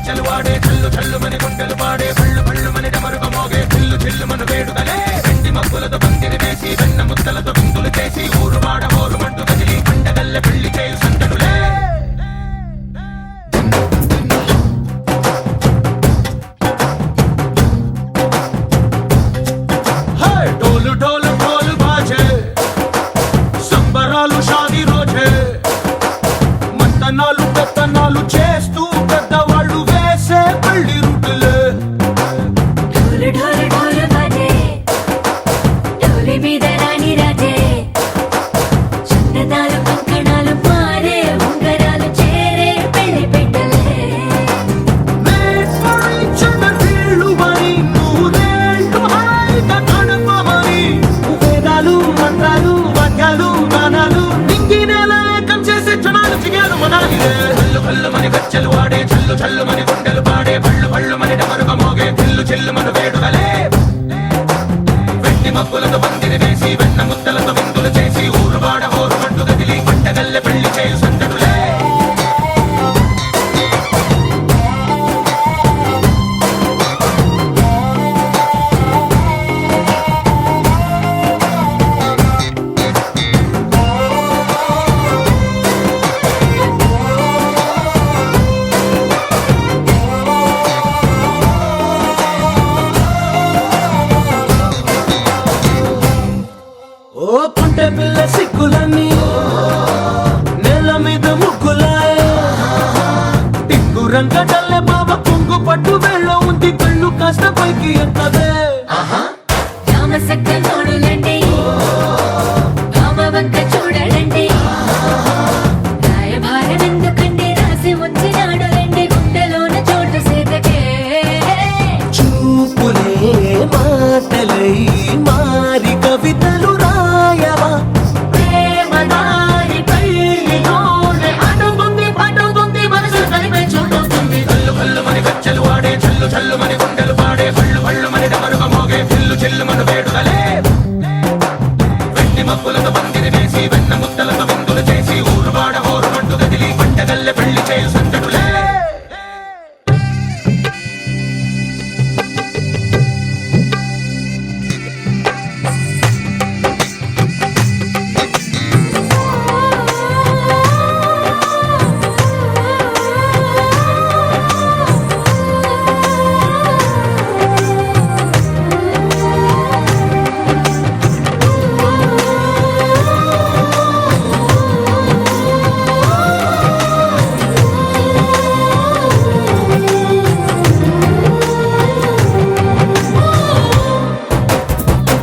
గజ్జలు వాడే చల్లు చల్లు మని గుండెలు పాడే పళ్ళు పళ్ళు మని డమరుగ మోగే చిల్లు చిల్లు మన వేడుకలే వెండి మబ్బులతో పందిరి వేసి వెన్న ముద్దలతో విందులు చేసి ఊరు వాడ ఊరు మంటు కదిలి పండగల్ల పెళ్లి చేయు సందడులే ढोल ढोल ढोल बाजे సంబరాలు షాదీ రోజే మంతనాలు పెత్తనాలు చేస్తూ పెద్దవాళ్ళు వేసే పెళ్లి రూటులే ढोल ढोल ढोल बाजे ढोली మీద రాణి రాజే చందనాలు కంకణాలు మారే ఉంగరాలు చేరే పెళ్లి పెట్టలే వీళ్ళు మరి నూరేళ్ళు హాయిగా గడపమని వేదాలు మంత్రాలు వాక్యాలు గానాలు నింగి నేల ఏకం చేసే క్షణాలు చిగాలు మనాలిలే కళ్ళు కళ్ళు మని గజ్జలు వాడే చల్లు చల్లు మని గుండెలు పాడే పళ్ళు పళ్ళు మని డమరుగ మోగే చిల్లు చిల్లు మన వేడుకలే వెండి మబ్బులతో పందిరి వేసి వెన్న ముద్దలతో విందులు చేసి ఊరు వాడ ఊరు మంటు కదిలి పండగల్లె పెళ్లి చేయు సందడులే ఓ పుంటె పిల్ల సిక్కులన్నీ నేల మీద ముగ్గులాయ టిక్కు రంగడల్లె బాబ కొంగు పట్టు వెళ్ళ ఉంది కళ్ళు కాస్త పైకి ఎత్తదే రామ సక్క నోడులండి రామ వంక చూడలండి రాయభారం ఎందుకండి రాసి ఉంచినాడు రండి గుండెలోన చోటు సీతకే చూపులే మాటలై మారి కవితలు రాయవా ప్రేమ దారి పెళ్లిలోనే అడుగుంది పడుగుంది మనసు కలిపే చూడుతుంది కళ్ళు కళ్ళు మని గజ్జలు వాడే చల్లు చల్లు మని గుండెలు పాడే పళ్ళు పళ్ళు మని డమరుగ మోగే చిల్లు చిల్లు మన వేడుకలే వెండి మబ్బులతో పందిరి వేసి వెన్న ముద్దలతో విందులు చేసి ఊరు వాడ ఊరు మంటు కదిలి పంటగల్లె పెళ్లి చేయు సందడులే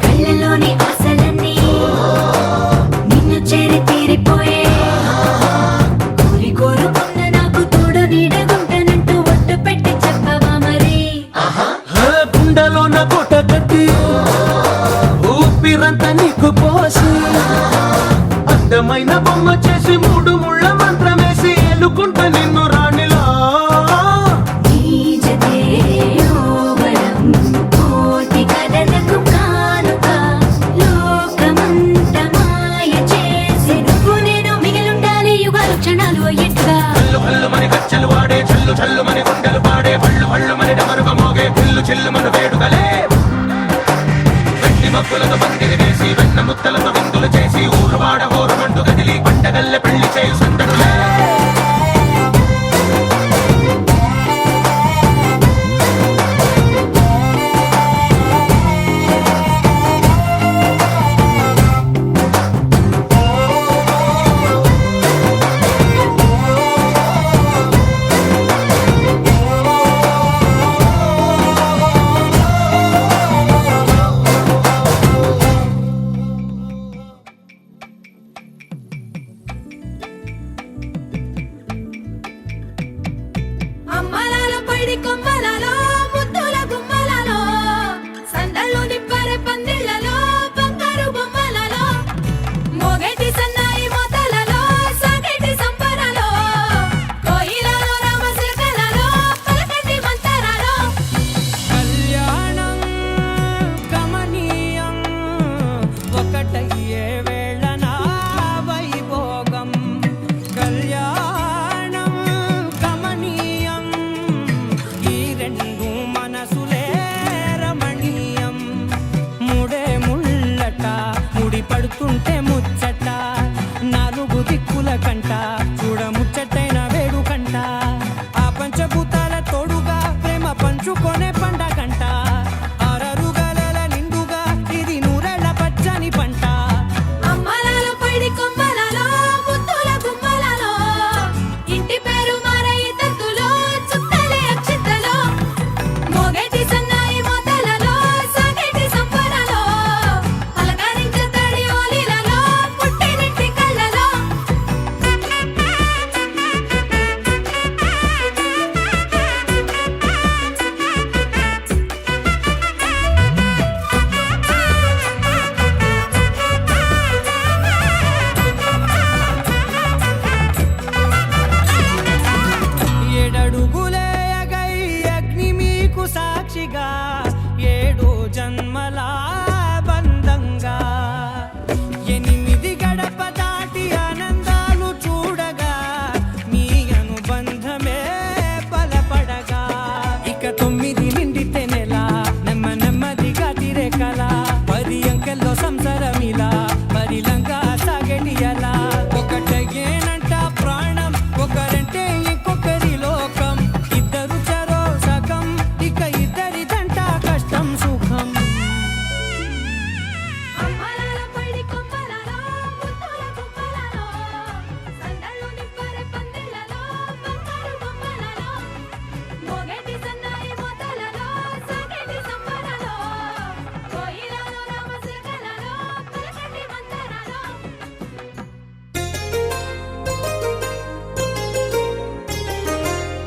కళ్ళలోని ఆశలన్నీ నిన్ను చేరి తీరిపోయే కోరి కోరుకున్న నాకు తోడు నీడగుంటానంటూ ఒట్టు పెట్టి చెప్పవా మరి గుండెలోన కోట కట్టి ఊపిరంతా నీకు పోసి అందమైన బొమ్మ చేసి మూడు ముళ్ళ మంత్రమేసి ఎలుకుంటా నిన్ను రాణిలా నీజతే యోవరం కోటి కథలకు కానుక లోకమంత మాయ చేసి నువ్వు నేను మిగిలుండాలి యుగాలు క్షణాలు అయ్యేట్టుగా కళ్ళు కళ్ళు మని గజ్జలు వాడే చల్లు చల్లు మని గుండెలు పాడే పళ్ళు పళ్ళు మని డమరుగ మోగే చిల్లు చిల్లు మన వేడుకలే వెండి మబ్బులతో పందిరి వేసి వెన్న ముద్దలతో విందులు చేసి ఊరు వాడ ఊరు మంటు కదిలి పంటగల్లె పెళ్లి చేయు సందడులే అమ్మలాల పైడి కొమ్మలలో ముద్దుల గుమ్మలలో సందళ్ళు నిప్పరె పందిళ్ళలో బంగారు బొమ్మలలో మోగేటి సన్నాయి మోతలలో సాగేటి సంబరాలో కోయిలలో రామశిల్కలలో పలకటి మంతరాలో కళ్యాణం గమనీయం ఒకటయ్యే వేళ నా వైభోగం కళ్యాణం గమనీయం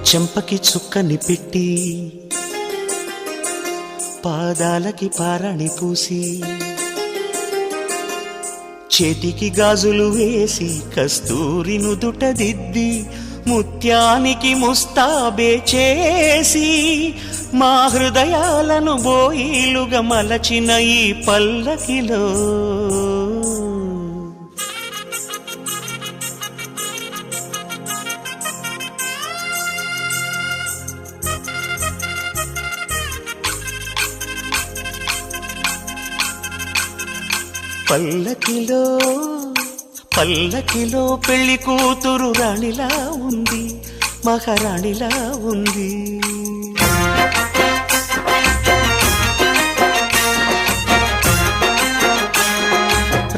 చెంపకి చుక్కని పెట్టి పాదాలకి పారాణి పూసి చేతికి గాజులు వేసి కస్తూరి నుదుట దిద్ది ముత్యానికి ముస్తాబే చేసి మా హృదయాలను బోయిలుగా మలచిన ఈ పల్లకిలో పల్లకిలో పల్లకిలో పెళ్లి కూతురు రాణిలా ఉంది, మహారాణిలా ఉంది.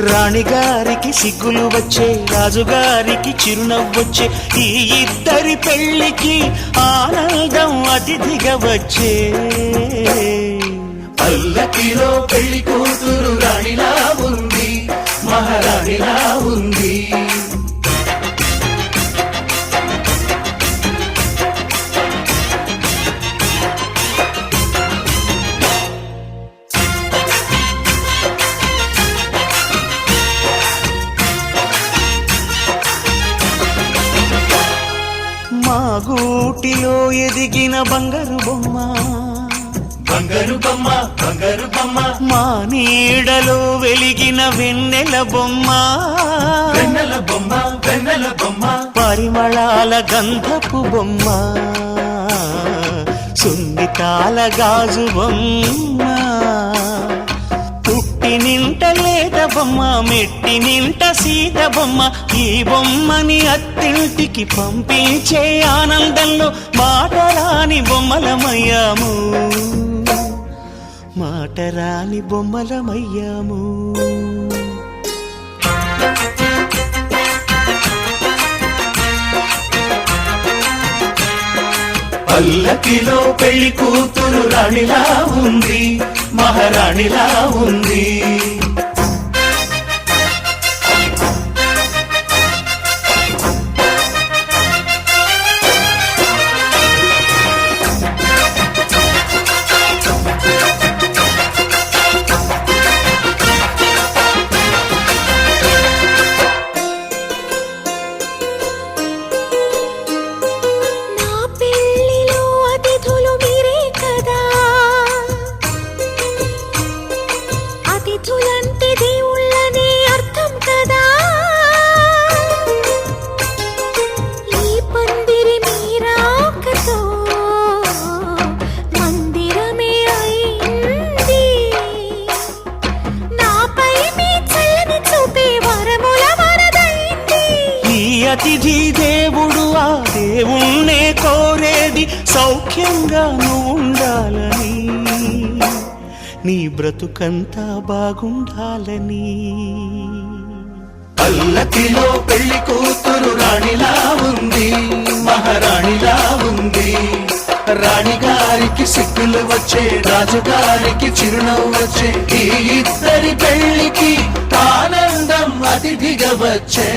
రాణిగారికి సిగ్గులు వచ్చే, రాజుగారికి చిరునవ్వొచ్చే, ఈ ఇద్దరి పెళ్లికి ఆనందం అతిథిగా వచ్చే. పల్లకిలో పెళ్లి కూతురు రాణిలా ఉంది, మహారాణిలా ఉంది. మా గూటిలో ఎదిగిన బంగారు బొమ్మ, బంగారు బొమ్మ, బంగారు బొమ్మ. మా నీడలో వెలిగిన వెన్నెల బొమ్మ, వెన్నెల బొమ్మ, వెన్నెల బొమ్మ. పరిమళాల గంధపు బొమ్మ, సున్నితాల గాజు బొమ్మ. పుట్టి నింట లేత బొమ్మ, మెట్టి నింట సీత బొమ్మ. ఈ బొమ్మని అత్తింటికి పంపించే ఆనందంలో మాటరాని బొమ్మలమయ్యాము, మాటరాని బొమ్మలమయ్యాము. పల్లకిలో పెళ్లి కూతురు రాణిలా ఉంది, మహారాణిలా ఉంది. అతిథి దేవుడు ఆ దేవుణ్ణే కోరేది సౌఖ్యంగా నువ్వు ఉండాలని, నీ బ్రతుకంతా బాగుండాలని. పల్లకిలో పెళ్లి కూతురు రాణిలా ఉంది, మహారాణిలా ఉంది. రాణిగారికి సిగ్గులు వచ్చే, రాజుగారికి చిరునవ్వు వచ్చే, ఈ ఇద్దరి పెళ్లికి ఆనందం అతిథిగా వచ్చే.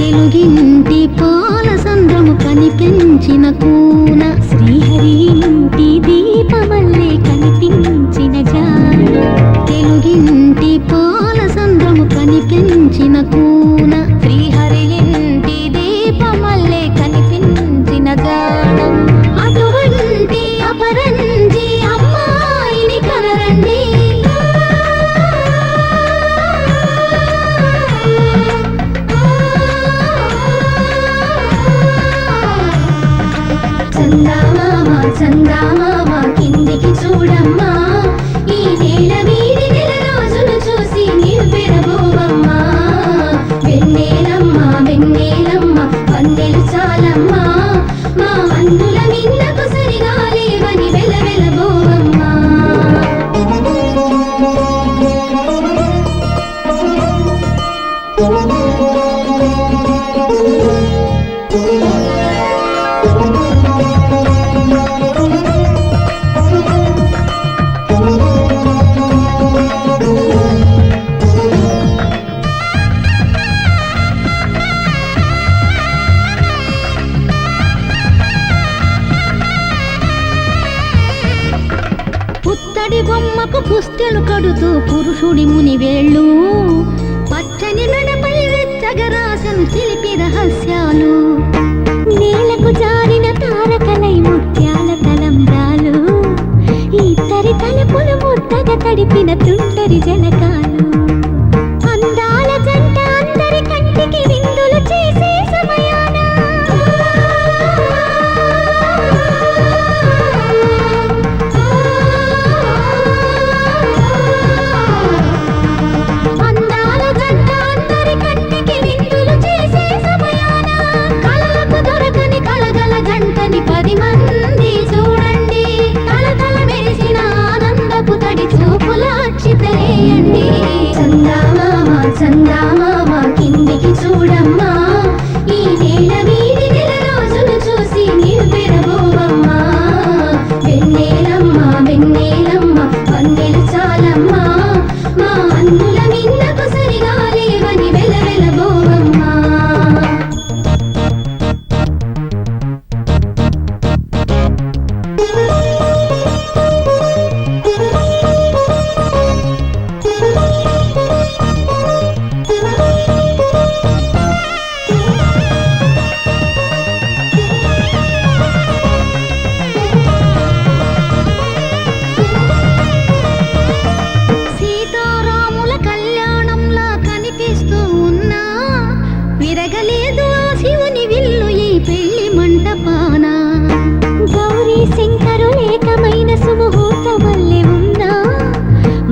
తెలుగింటి పాల సంద్రము కనిపించిన కూన శ్రీహరి ఇంటి దీపమల్లే కనిపించిన జాన తెలుగింటి పాల సంద్రము కనిపించిన కూన శ్రీహరి ఇంటి దీపమల్లే కనిపించిన జాన అటువంటి అపరంజి అమ్మాయిని కనరండి చందామామ కిందికి చూడమ్మా ఈ నేల వీడి నెల రోజులు చూసి నివ్వెరబోవమ్మా వెన్నెలమ్మ వెన్నెలమ్మ వన్నెలు చాలమ్మా మా అన్నుల మిన్నకు సరిగా లేవని వెలవెలబోవమ్మా పుత్తడి బొమ్మకు పుస్తెలు కడుతూ పురుషుడి ముని వేళ్ళు పచ్చని మెడపై వెచ్చగరాసను చిలిపి రహస్యాలు నేలకు జారిన తారకలై ముత్యాల తలంబ్రాలు ఇద్దరి తలుపులు ముద్దగా తడిపిన తుంటరి జలకాలు అందాల జంట అందరి కంటికి విందులు చేసే సమయాన అందాల జంట అందరి కంటికి విందులు చేసే సమయాన కళలకు దొరకని కళగల జంటని 10 మంది చూడండి కళకళ మెరిసిన ఆనందపు తడి చూపుల అక్షితలేయండి చందామామ కిందికి చూడమ్మా ఈ నేల వీడి నెల రోజులు చూసి నివ్వెరబోవమ్మా వెన్నెలమ్మ వెన్నెలమ్మ వన్నెలు చాలమ్మా మా అన్నుల మిన్నకు సరిగా లేవని వెలవెలబోవమ్మా సీతారాముల కళ్యాణంలా కనిపిస్తూ ఉన్నా విరగలేదు ఆ శివుని విల్లు ఈ పెళ్లి మంటపాన గౌరీ శంకరు ఏకమైన సుముహూర్త వల్లే ఉన్నా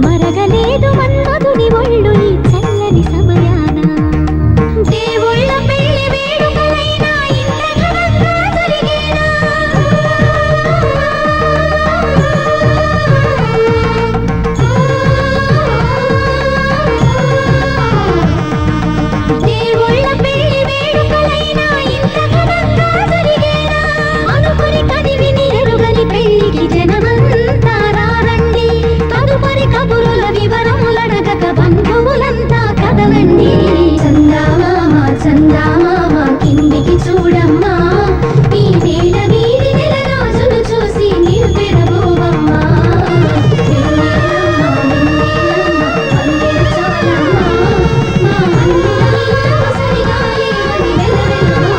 మరగలేదు మన్మధుని ఒళ్ళు ఈ చల్లని సమయాన దేవుళ్ళ పెళ్లి వేడుకలైనా ఇంత ఘనంగా జరిగేనా దేవుళ్ళ పెళ్లి వేడుకలైనా ఇంత ఘనంగా జరిగేనా అనుకుని కదివిని ఎరుగని పెళ్లికి జనమంతా రారండి తదుపరి కబురుల వివరములడగక బంధువులంతా కదలండి చందామామ కిందికి చూడమ్మా ఈ నేల వీడి నెల రోజులు చూసి నివ్వెరబోవమ్మా వెన్నెలమ్మ వన్నెలు చాలమ్మా మా అన్నుల మిన్నకు సరిగా లేవని వెలవెలబోవమ్మా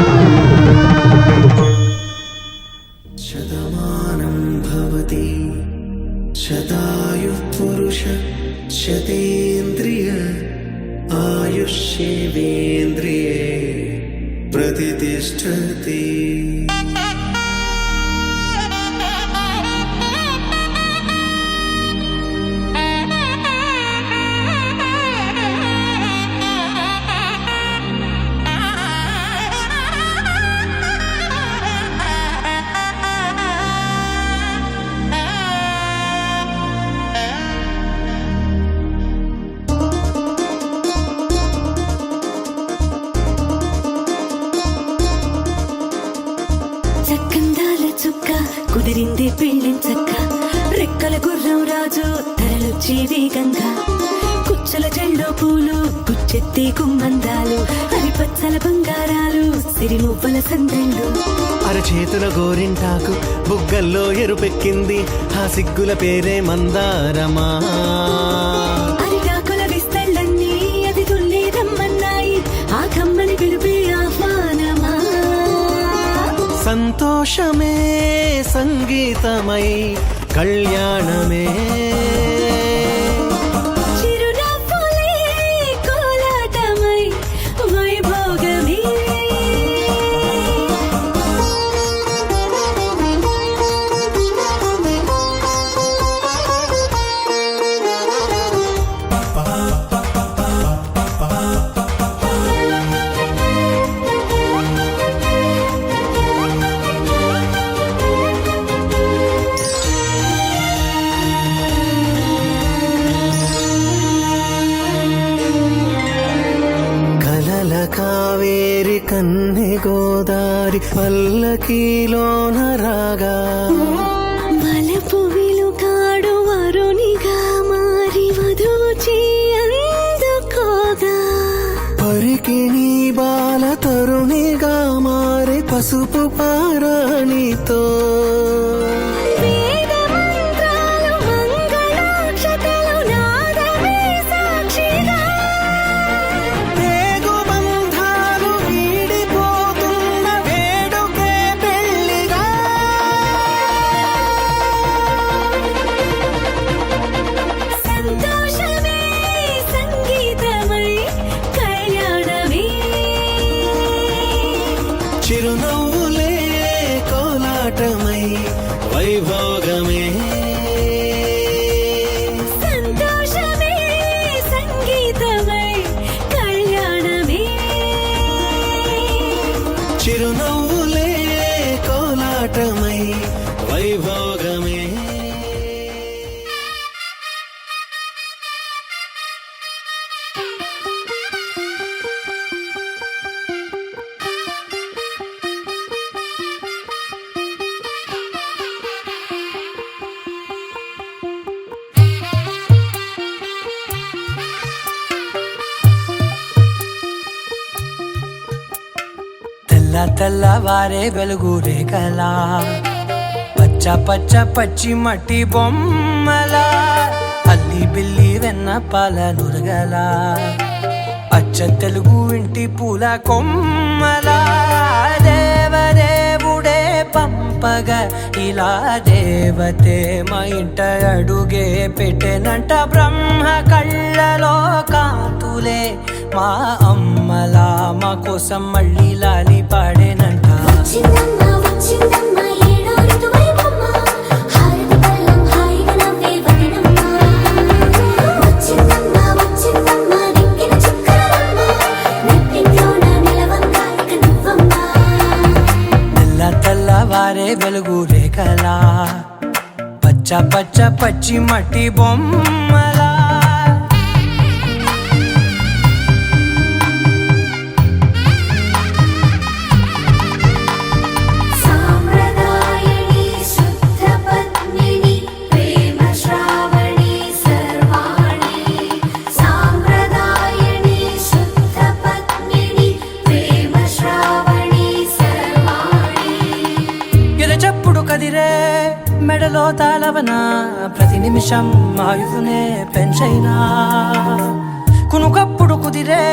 శతమానం భవతి శతాయుః పురుష శతేంద్రియ ఆయుష్యేవేంద్రియే ప్రతిష్టతి చక్కందాల చుక్క కుదిరింది పెళ్ళించక్క రెక్కల గుర్రం రాజు తరలొచ్చి వేగంగా కుచ్చల చెల్లో పూలు గుచ్చెత్తి కుమ్మందాలు హరిపచ్చ పచ్చల బంగారాలు సిరి మువ్వల సందళ్ళు అరచేతుల గోరింటాకు బుగ్గల్లో ఎరుపెక్కింది ఆ సిగ్గుల పేరే మందారమా అరిటాకుల విస్తళ్ళన్నీ అది తుల్లి రమ్మన్నాయి ఆ కమ్మని పిలిపే ఆహ్వానమా సంతోషమే సంగీతమై కళ్యాణమే చిరునవ్వులే కోలాటమై వైభోగమే కలల కావేరి కన్నె గోదారి పల్లకీలోన రాగా వలపు విలుకాడు వరునిగా మారి వధూచి అందుకోగా పరికిణి బాల తరుణిగా మారి పసుపు పారాణితో వేద మంత్రాలు మంగళాక్షతలు నాదమే సాక్షిగా పేగు బంధాలు వీడిపోతున్న వేడుకే పెళ్లిగా సంతోషమే సంగీతమై కళ్యాణమే చిరునవ్వులే కోలాటమై వైభోగమే సంతోషమే సంగీతమై కళ్యాణమే చిరునవ్వులే కోలాటమై వైభోగమే తెల్ల తెల్లవారే వెలుగు రేఖలా పచ్చ పచ్చ పచ్చి మట్టి బొమ్మలా అల్లి బిల్లి వెన్న పాల నురగలా అచ్చ తెలుగు ఇంటి పూల కొమ్మలా దేవదేవుడే పంపగా ఇలా దేవతే మా ఇంట అడుగే పెట్టెనంట బ్రహ్మ కళ్ళలో కాతులే మా అమ్మలా మా కోసం మళ్ళీ లాలి పాడేనంట వచ్చిందమ్మ వచ్చిందమ్మ ఏడో ఋతువైవమ్మ హారతి పళ్ళం హాయిగా నవ్వే వదినమ్మ వచ్చిందమ్మ వచ్చిందమ్మ దిక్కిన చుక్కలమ్మ నెట్టింట్లోన నిలవంగా ఇక నువ్వమ్మ తెల్ల తెల్లవారే వెలుగు రేఖలా పచ్చ పచ్చ పచ్చి మట్టి బొమ్మలా సాంప్రదాయని శుద్ధ పద్మిని ప్రేమ శ్రావణి సర్వాణి సాంప్రదాయని శుద్ధ పద్మిని ప్రేమ శ్రావణి సర్వాణి ఎరచప్పుడు కదిరే మెడలో తాళవన ప్రతి నిమిషం ఆయుధునే పెంచైనా కునుకప్పుడు కుదిరే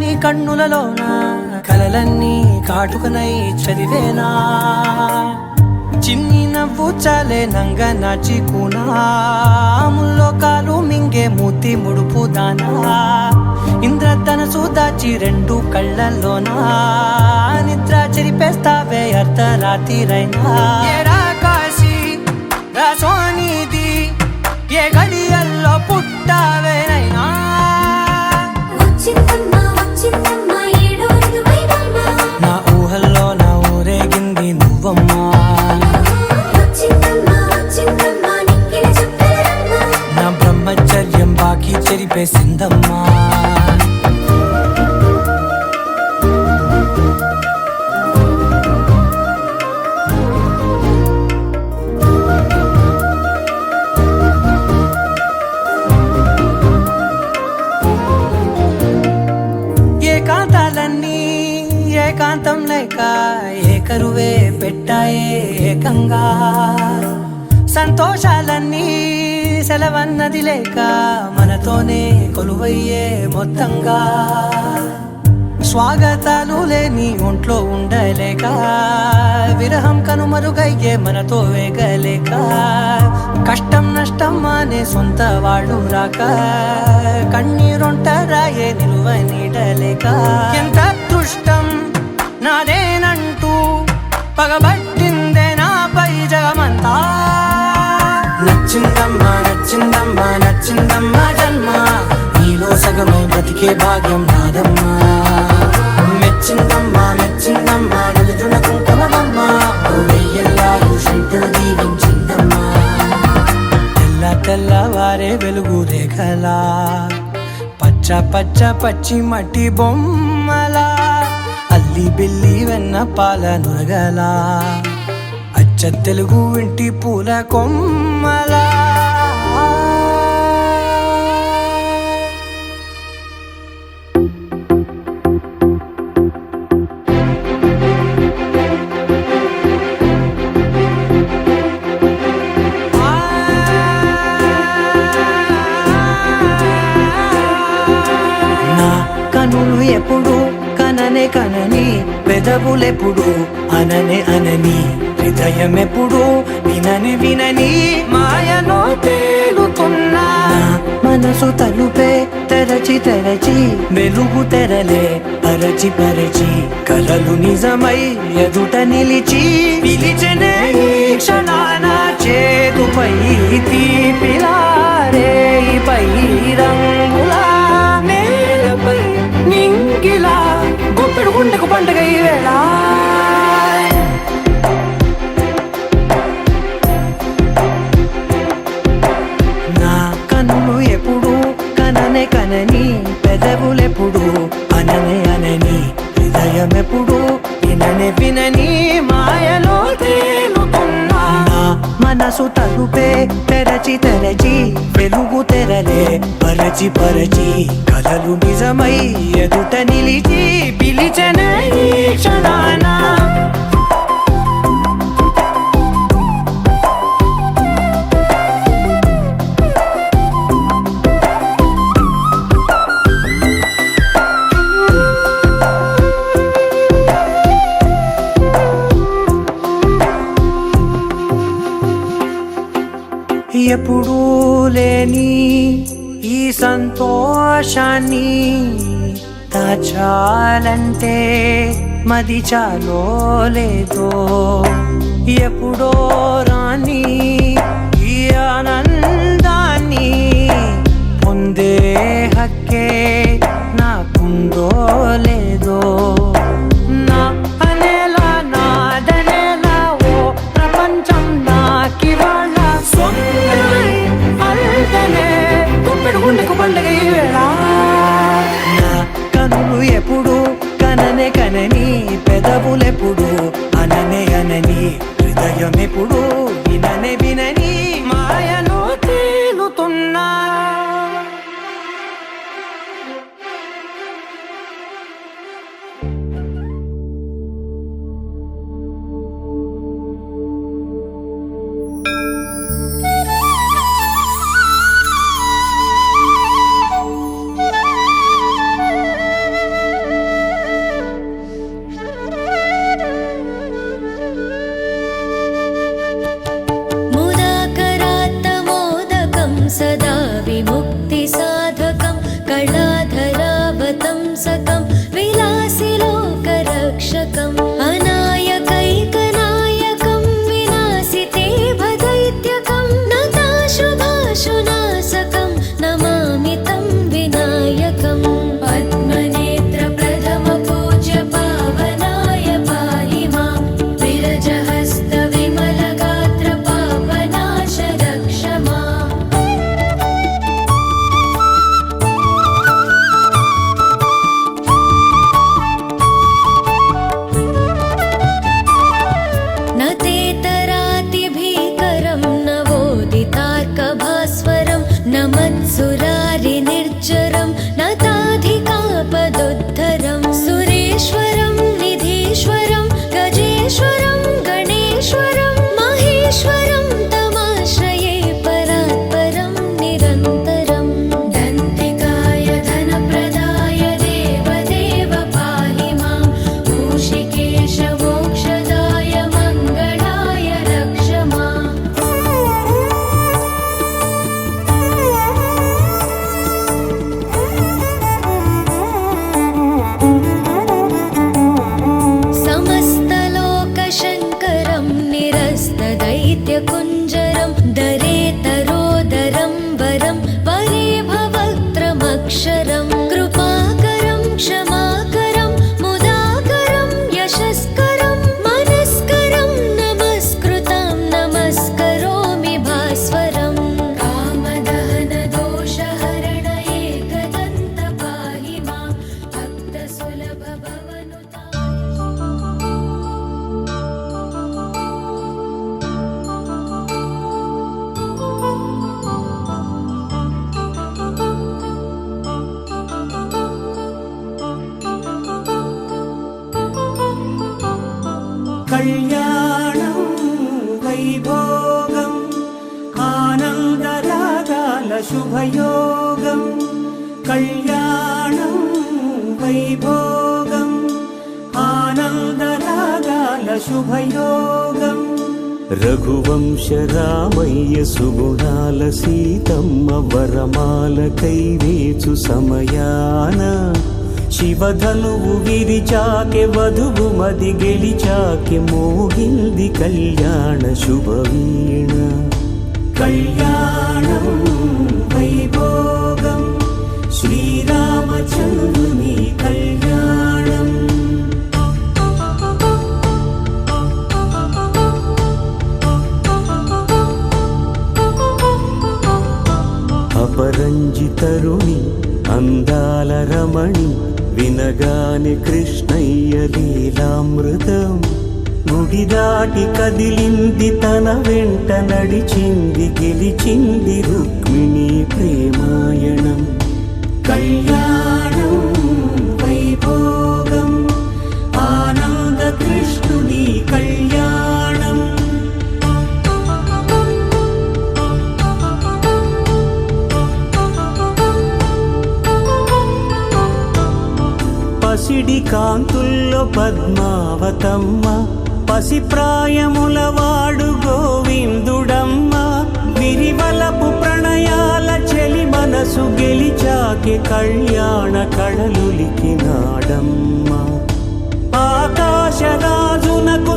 నీ కన్నులలోన కలలన్నీ కాటుకనై చదివేనా చిన్ని నవ్వు చాలే నంగ నాచి కూనాముల్లో కాలు మింగే మూతి ముడుపు దానా ఇంద్రధనసు దాచి రెండు కళ్ళల్లోనా నిద్ర చెరిపేస్తావే అర్ధరాత్రిరైనా ఏరా కాశీ రా సోనిది ఏ గడియల్లో పుట్టావేనైనా వచ్చిందమ్మ వచ్చిందమ్మ ఏడో ఋతువైవమ్మ నా ఊహల్లో నా ఊరేగింది నువ్వమ్మా వచ్చిందమ్మ వచ్చిందమ్మ నిక్కిన చుక్కలమ్మ నా బ్రహ్మచర్యం బాకీ చెరిపేసిందమ్మా ఏకాంతాలన్నీ ఏకాంతం లేక ఏకరువే పెట్టాయే ఏకంగా సంతోషాలన్నీ సెలవన్నది లేక మనతోనే కొలువయ్యే మొత్తంగా స్వాగతాలు లేని ఒంట్లో ఉండలేక విరహం కనుమరుగయ్యే మనతో వేగలేక కష్టం నష్టం అనే సొంత వాళ్ళు రాక కన్నీరొంటరాయే నిలువ నీడలేక ఎంత అదృష్టం నాదేనంటూ పగబట్టిందే నాపై జగమంతా నచ్చిందమ్మా నచ్చిందమ్మా నచ్చిందమ్మా జన్మ నీలో సగమై బ్రతికే భాగ్యం నాదమ్మా మెచ్చిందమ్మా మెచ్చిందమ్మా నలుదున కుంకుమమ్మా వెయ్యల్లాలు శంకరు దీవించిందమ్మా తెల్ల తెల్లవారే వెలుగు రేఖలా పచ్చ పచ్చ పచ్చి మట్టి బొమ్మలా అల్లి బిల్లి వెన్న పాల నురగలా అచ్చ తెలుగు ఇంటి పూల కొమ్మలా కనులు ఎప్పుడు కననే కనని పెదవులెప్పుడు అననే అనని హృదయం ఎప్పుడు వినని వినని మాయలో తేలుతున్నా మనసు తలుపే తెరచి తెరచి వెలుగు తెరలే పరచి పరచి కలలు నిజమై ఎదుట నిలిచి పిలిచనే ఈ క్షణాన చేతుపై తీపిలారే పై రంగులా నేలపై నింగిలా గుప్పెడు గుండెకు పండుగ ఈ వేళ నా కన్నులు ఎప్పుడు కననే కనని పెదవులెప్పుడు అననే అనని హృదయం ఎప్పుడు విననే వినని మాయలో తేలుతున్నా నా మనసు తలుపే తెరచి తెరచి వెలుగు తెరలే పరచి పరచి కలలు నిజమై ఎదుట నిలిచి పిలిచనే ఈ క్షణాన ఎప్పుడూ లేని ఈ సంతోషాన్ని దాచాలంటే మది చాలో లేదో ఎప్పుడో రాని ఈ ఆనందాన్ని పొందే హక్కే నాకుందో లేదో నా అనేలా నాదనేలా ఓ ప్రపంచం నాకివాళ గుండెకు పండుగ ఈ వేళ నా కనులు ఎప్పుడు కననే కనని పెదవులెప్పుడు అననే అనని హృదయం ఎప్పుడు విననే వినని మాయలో తేలుతున్నా सदा विमुक्तिसाधकं कलाधरावतंसकं विलासिलोकरक्षकम् अनायकैकनायकं विनाशिते भदैत्यकं नताशुभाशुनाशकं नमामि तं विनायकम् पद्मनेत्रप्रथमपूज्य पावनाय पाहि मां विरजहस्तविमलगात्र पावनाश रक्ष माम् కళ్యాణం వైభోగం ఆనందరాగాల శుభయోగం కళ్యాణం వైభోగం ఆనందరాగాల శుభయోగం రఘువంశ రామయ్య సుగుణాల సీతమ్మ వరమాల కైవేచు సమయాన శివధనువు విరిచాకె వధువు మది గెలిచాకె మోగింది కళ్యాణ శుభవీణ కళ్యాణం వైభోగం శ్రీరామచంద్రుని కళ్యాణం అపరంజి తరుణి అందాల రమణి వినగాని కృష్ణయ్య లీలామృతం గుడి దాటి కదిలింది తన వెంట నడిచింది గెలిచింది రుక్మిణి ప్రేమాయణం కళ్యాణం వైభోగం ఆనంద కృష్ణుని కళ్యాణం పసిడి కాంతుల్లో పద్మావతమ్మ పసిప్రాయముల వాడు గోవిందుడమ్మ విరివలపు ప్రణయాల చెలి మనసు గెలిచాకె కళ్యాణ కళలులికినాడమ్మ ఆకాశరాజునకు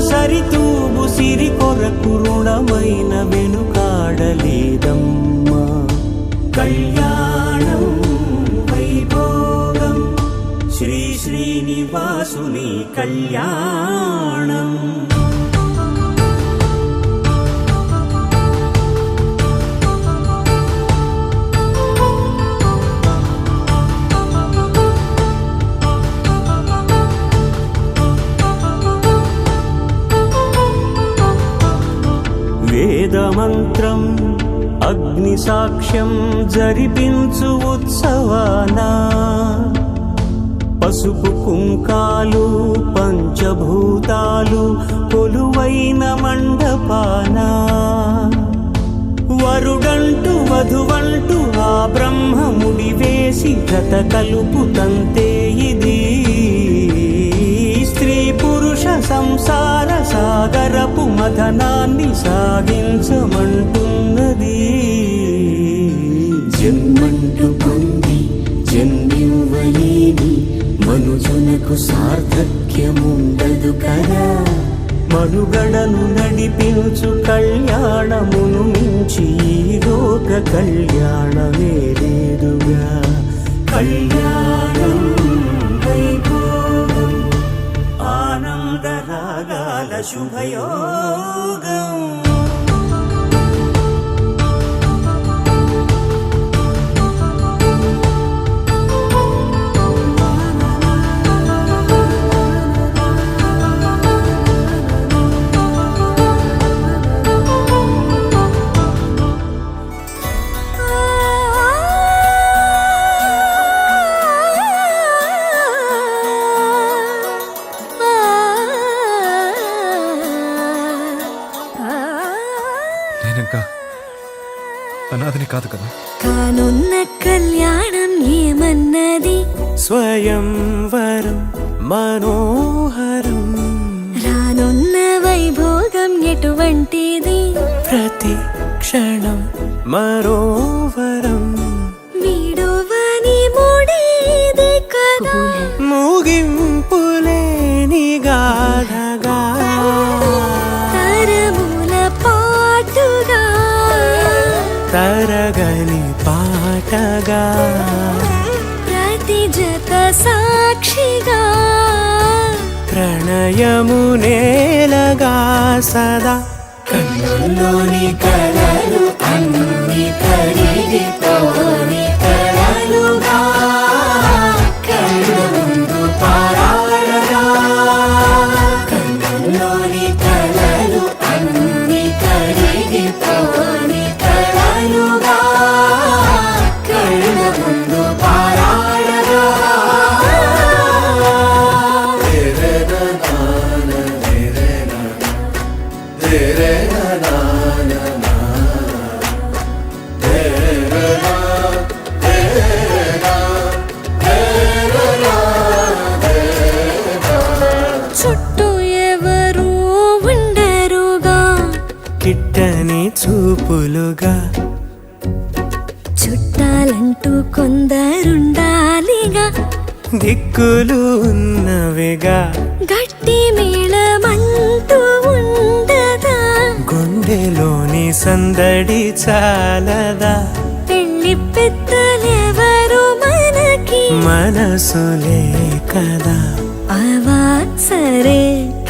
సరితూబు సిరి కొరకు రుణమైన వెనుకాడలేదమ్మా కళ్యాణం వైభోగం శ్రీ శ్రీనివాసుని కళ్యాణం వేదమంత్రం అగ్ని సాక్ష్యం జరిపించు ఉత్సవానా పసుపు కుంకాలు పంచభూతాలు కొలువైన మండపాన వరుడంటూ వధువంటూ ఆ బ్రహ్మముడి వేసి జత కలుపుతంతే ఇది స్త్రీ పురుష సంసార సాగరపు మథనాన్ని సాగించమంటున్నది జన్మంటూ పొంది జన్మివ్వలేని మనుజునకు సార్థక్యముండదు కదా మనుగడను నడిపించు కళ్యాణమును మించి ఈ లోక కళ్యాణమే లేదుగా కళ్యాణం వైభోగం ఆనందరాగాల శుభయోగం నేనింకా అనాథని కాదు కదా. కానున్న కళ్యాణం ఏమన్నది స్వయంవరం మనోహరం రానున్న వైభోగం ఎటువంటిది ప్రతి క్షణం మరోవరం వీడువని మూడేది కదా ముగింపులేని గాథగా తరముల పాటుగా తరగని పాటగా ప్రతి జత సాక్షిగా ప్రణయము నేలగా సదా కన్నుల్లోని కలలు అన్ని కరిగిపోని కలలుగా కళ్ళ ముందు పారాడగా కన్నుల్లోని కలలు అన్ని కరిగిపోని కలలుగా కళ్ళ ముందు పారాడగా చూపులుగా చుట్టాలంటూ కొందరుండాలిగా దిక్కులు ఉన్నవిగా గట్టి మేళమంటూ ఉండదా గుండెలోని సందడి చాలదా పెళ్లి పెద్దలెవరు మనకి మనసులే కదా అవా సరే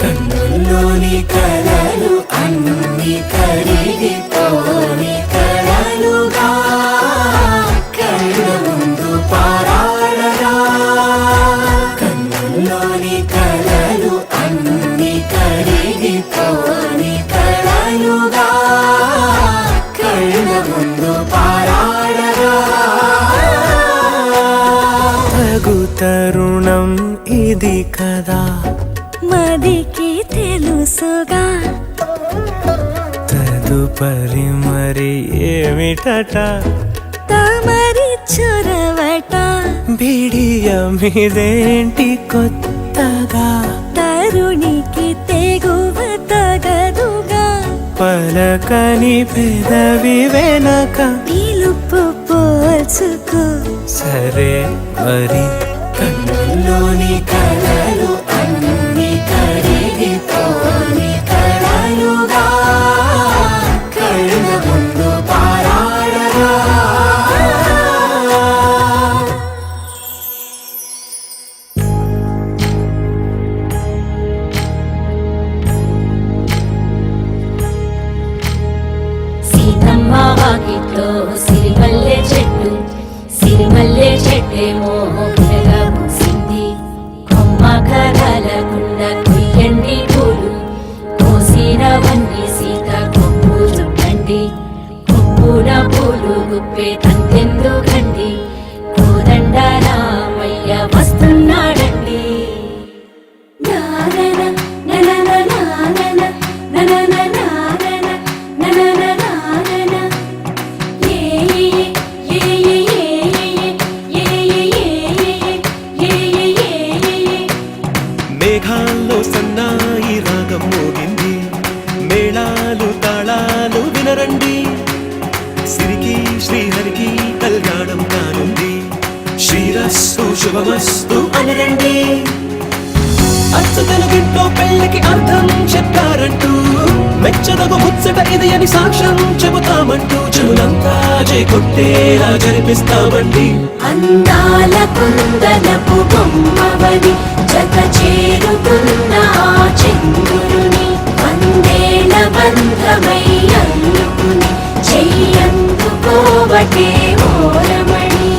కన్నుల్లోని కలలు అన్ని కరిగిపోని కలలుగా కళ్ళ ముందు పారాడరా కన్నుల్లోని కలలు అన్ని కరిగిపోని కలలుగా కళ్ళ ముందు పారాడరా తగు తరుణం ఇది కదా మదికి తెలుసుగా తదుపరి మరి ఏమిటట తమరి చొరవట బిడియమిదేంటి కొత్తగా తరుణికి తెగువ తగదుగా పలకని పెదవి వెనక పిలుపు పోల్చుకో సరే మరి కన్నుల్లోని కలలు అన్ని కరిగిపోని కలలుగా కళ్ళ ముందు పారాడరా సీతమ్మ వాకిట్లో సిరిమల్లె చెట్టు సిరిమల్లె చెట్టేమో పిల్లగా పూసింది కొమ్మ కదలకుండా కొయ్యండి పూలు కోసినవన్నీ సీత కొప్పు చుట్టండి కొప్పున పూలు గుప్పే తంతెందుకండి కోదండ రామయ్య వస్తున్నాడండి నానన ననన నానన ననన నానన ననన నానన ఏ ఏ ఏ ఏ ఏ మేఘాల్లో సన్నాయి రాగం మోగింది మేళాలు తాళాలు వినరండి సిరికి శ్రీహరికి కళ్యాణం కానుంది శ్రీరస్తు శుభమస్తు అనరండి అచ్చ తెలుగింట్లో పెళ్లికి అర్థం చెప్పారంటూ మెచ్చదగు ముచ్చట ఇది అని సాక్ష్యం చెబుతామంటూ చెవులంతా కొట్టేలా జరిపిస్తామండి అందాల కుందనపు బొమ్మవని జత చేరుతున్న ఆ చంద్రుని వందేల బంధమై అల్లుకుని చెయ్యందుకోవటే ఓరమణి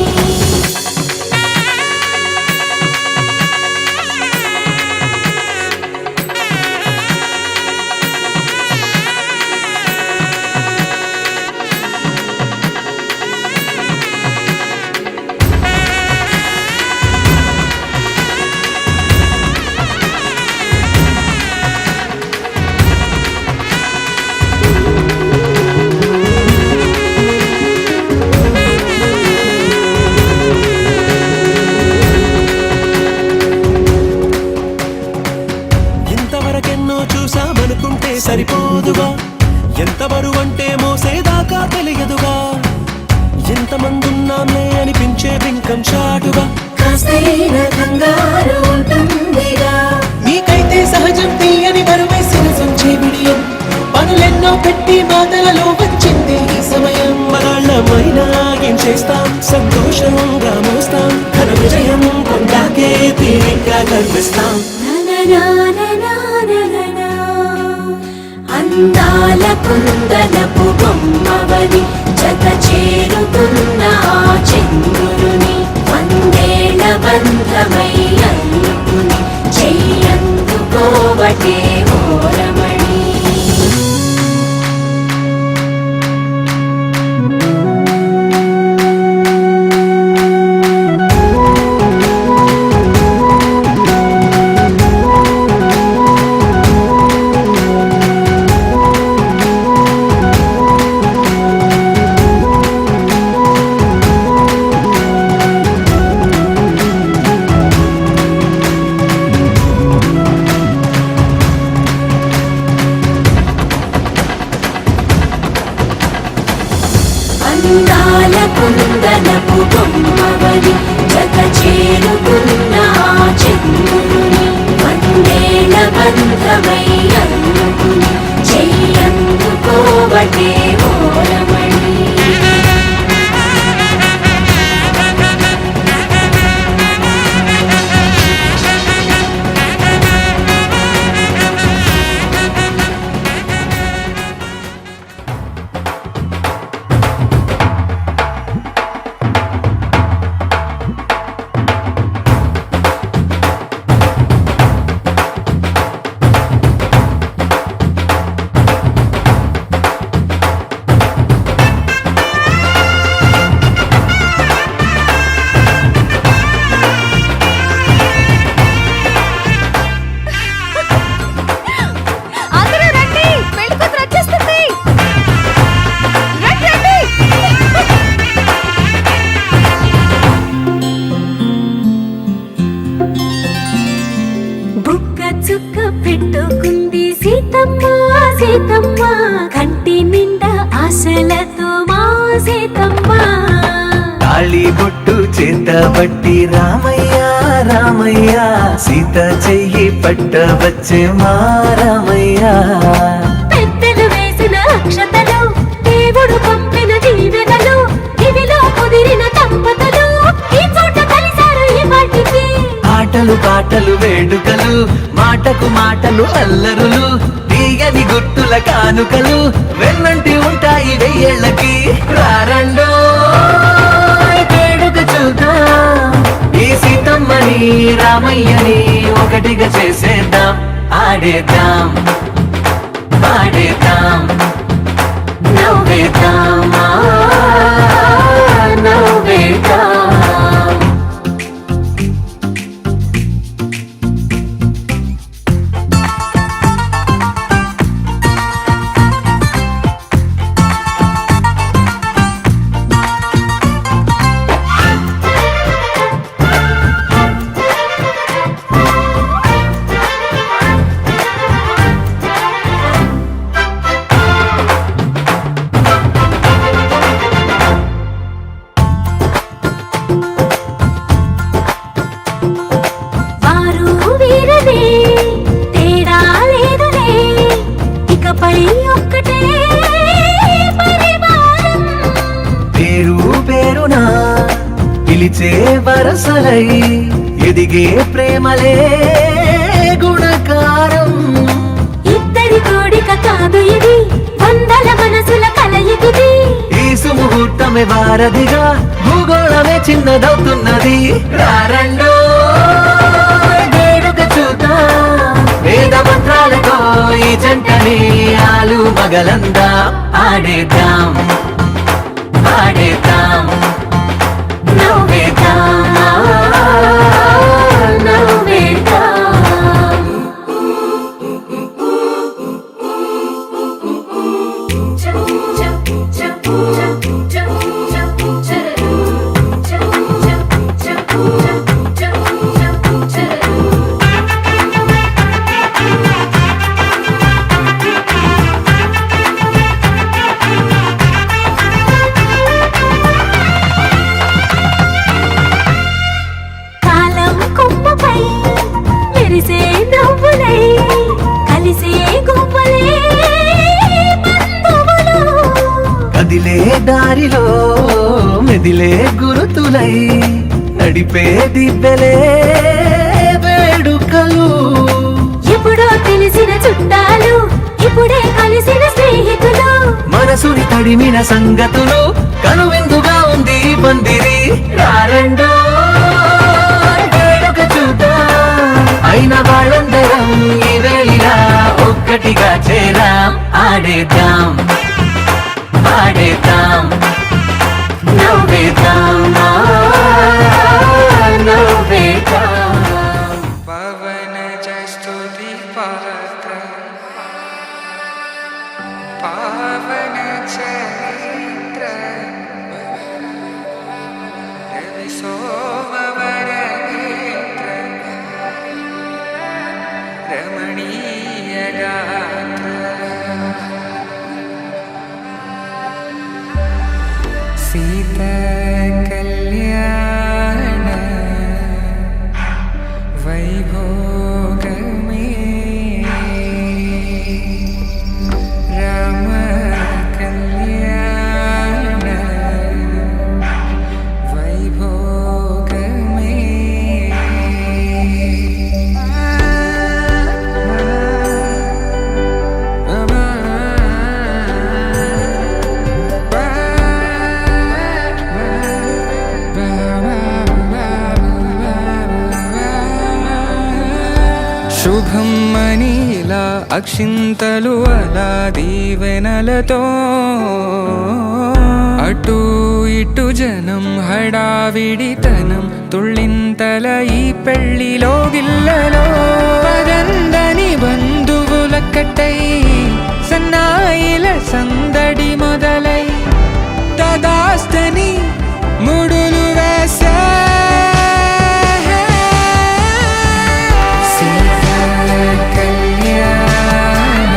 ఇంతవరకెన్నో చూసామనుకుంటే సరిపోదుగా ఎంత బరువంటే మోసేదాకా తెలియదుగా ఎంతమందున్నాంలే అనిపించే బింకం చాటుగా కాస్తైన కంగారు ఉంటుందిగా మీకైతే సహజం తీయని బరువేసిన సంచేవిడియం పనులెన్నో పెట్టి మాటలలో వచ్చింది ఈ సమయం మనాళ్ళమైనా ఏం చేస్తాం సంతోషంగా మోస్తాం ఘన విజయం పొందాకే తీరిగ్గా కనిపిస్తాం అందాల కుందనపు బొమ్మవని జత చేరుతున్న ఆ చంద్రుని వందేళ్ల బంధమై అల్లుకుని చెయ్యందుకోవటే ఓరమణి సీతమ్మ కంటి నిండా ఆశలతో మా సీతమ్మ తాళి బొట్టు చేతబట్టి రామయ్య రామయ్య సీత చెయ్యి పట్టవచ్చే మా రామయ్య పెద్దలు వేసిన అక్షతలు దేవుడు పంపిన దీవెనలు ఇవిలో కుదిరిన దంపతులు ఈ చోట కలిసారు ఈ వాటికి ఆటలు పాటలు వేడుకలు మాటకు మాటలు అల్లరులు తీయని గుట్టుల కానుకలు వెన్నంటి ఉంటాయి వెయ్యేళ్ళకి రారండో వేడుక చూద్దాం ఈ సీతమ్మని రామయ్యని ఒకటిగా చేసేద్దాం ఆడేద్దాం పాడేద్దాం నవ్వేద్దాం నవ్వేద్దాం వారు వీరనే తేడా లేదులే ఇకపై ఒక్కటే పరివారం పేరు పేరునా పిలిచే వరసలై ఎదిగే ప్రేమలే గుణకారం ఇద్దరి కోడిక కాదు ఇది వందల మనసుల కలయికిది ఈ సుముహూర్తమే వారధిగా భూగోళమే చిన్నదవుతున్నది రారండో వేడుక చూద్దాం వేద మంత్రాలతో ఈ జంటని ఆలు మగలందా ఆడేద్దాం ఆడేద్దాం నవ్వేద్దాం నవ్వేద్దాం కాలం కొమ్మపై మెరిసే నవ్వులై కలిసే గువ్వలే బంధువులు కదిలే దారిలో మెదిలే గురుతులై నడిపే దివ్వెలే వేడుకలు ఎప్పుడో తెలిసిన చుట్టాలు ఇప్పుడే కలిసిన స్నేహితులు మనసుని తడిమిన సంగతులు కనువిందుగా ఉంది ఈ పందిరి రారండో వేడుక చూద్దాం అయిన వాళ్ళందరం ఈ వేళ ఒక్కటిగా చేరాం ఆడేద్దాం పాడేద్దాం నవ్వేద్దాం నవ్వేద్దాం పవనజ స్తుతి పాత్ర పావన చరిత్ర రవి సోమవర నేత్ర రమణీయ గాత్ర సీత కళ్యాణ వైభోగమే రామ కళ్యాణ వైభోగమే శుభం మనీలా అక్షింతలు అలా దీవెనలతో అటు ఇటు జనం హడావిడితనం తుళ్ళింతల ఈ పెళ్లిలో గిల్లలో పదందని బంధువులక్కటై సన్నాయిల సందడి మొదలై తదాస్తని ముడులు వేసా సీత కళ్యాణ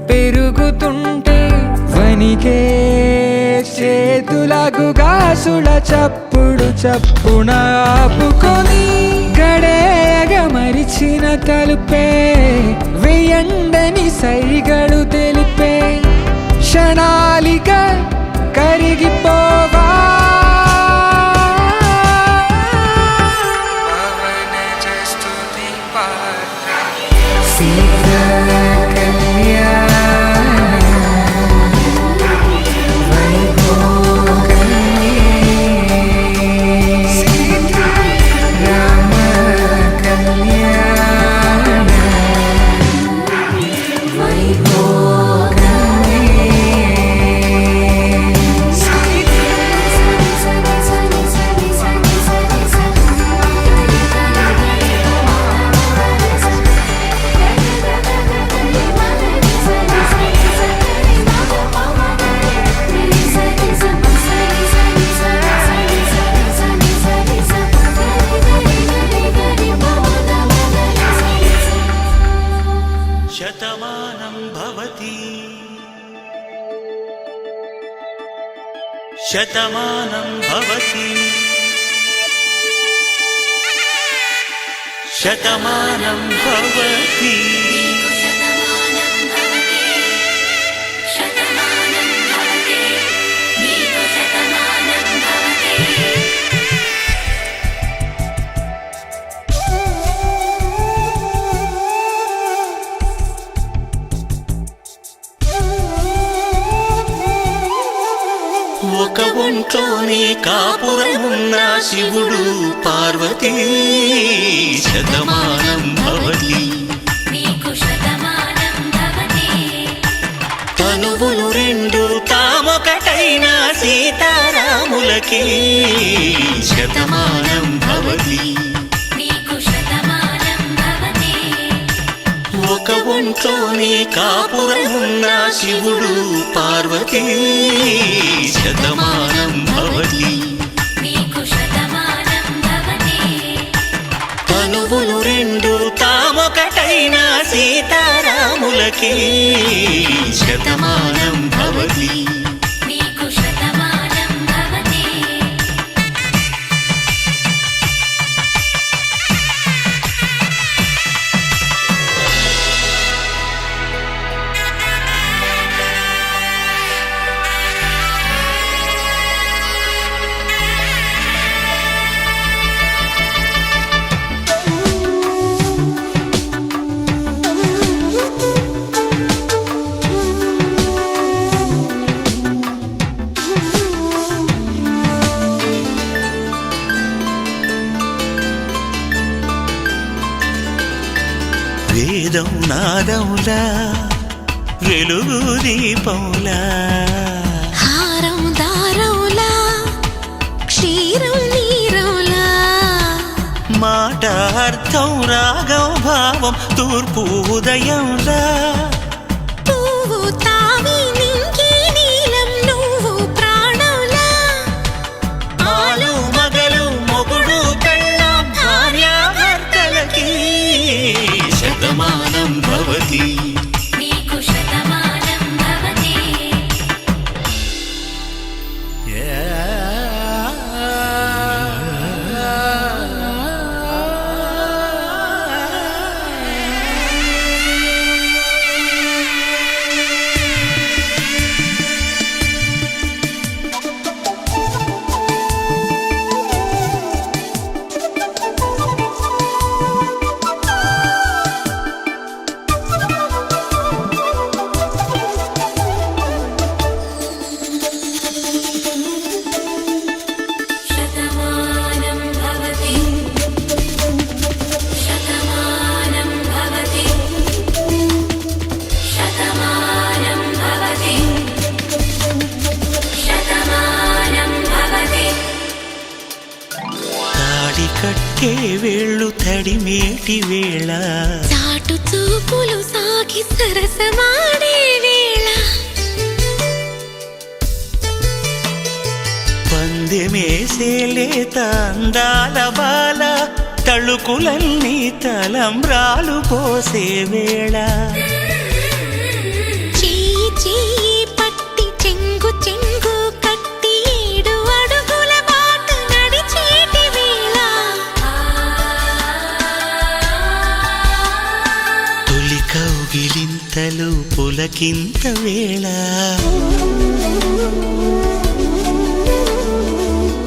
పెరుగుతుంటే వనికే చేతులకు గాసుల చప్పుడు చప్పున ఆపుకొని గడేయగ మరిచిన తలుపే వెయ్యండని సైగడు తెలిపే క్షణాలిక కరిగిపోవా శతమానం భవతి శతమానం భవతి శతమానం భవతి ఒక ఒంట్లోనే కాపురమున్న శివుడు పార్వతీ శతమానం భవతి తనువులు రెండు తామొకటైన సీతారాములకి శతమానం భవతి ఒక ఒంట్లోనే కాపురమున్న శివుడు పార్వతీ శతమానం భవతి తనువులు రెండు తామొకటైన సీతారాములకి శతమానం భవతి వేదం నాదములా వెలుగు దీపంలా హారం దారంలా క్షీరం నీరంలా మాట అర్థం రాగం భావం తూర్పు ఉదయంలా పువ్వు తావి నింగి నీలం నువ్వు ప్రాణంలా ఆలు మగలు మొగుడు పెళ్ళాం భార్యాభర్తలకి శతమానం భవతి కట్టే వేళ్ళు తడిమేటి వేళ చాటు చూపులు సాగి సరసమాడే వేళ పందెమేసేలేత అందాల బాల తళుకులన్నీ తలంబ్రాలు పోసే వేళ పులకింత వేళ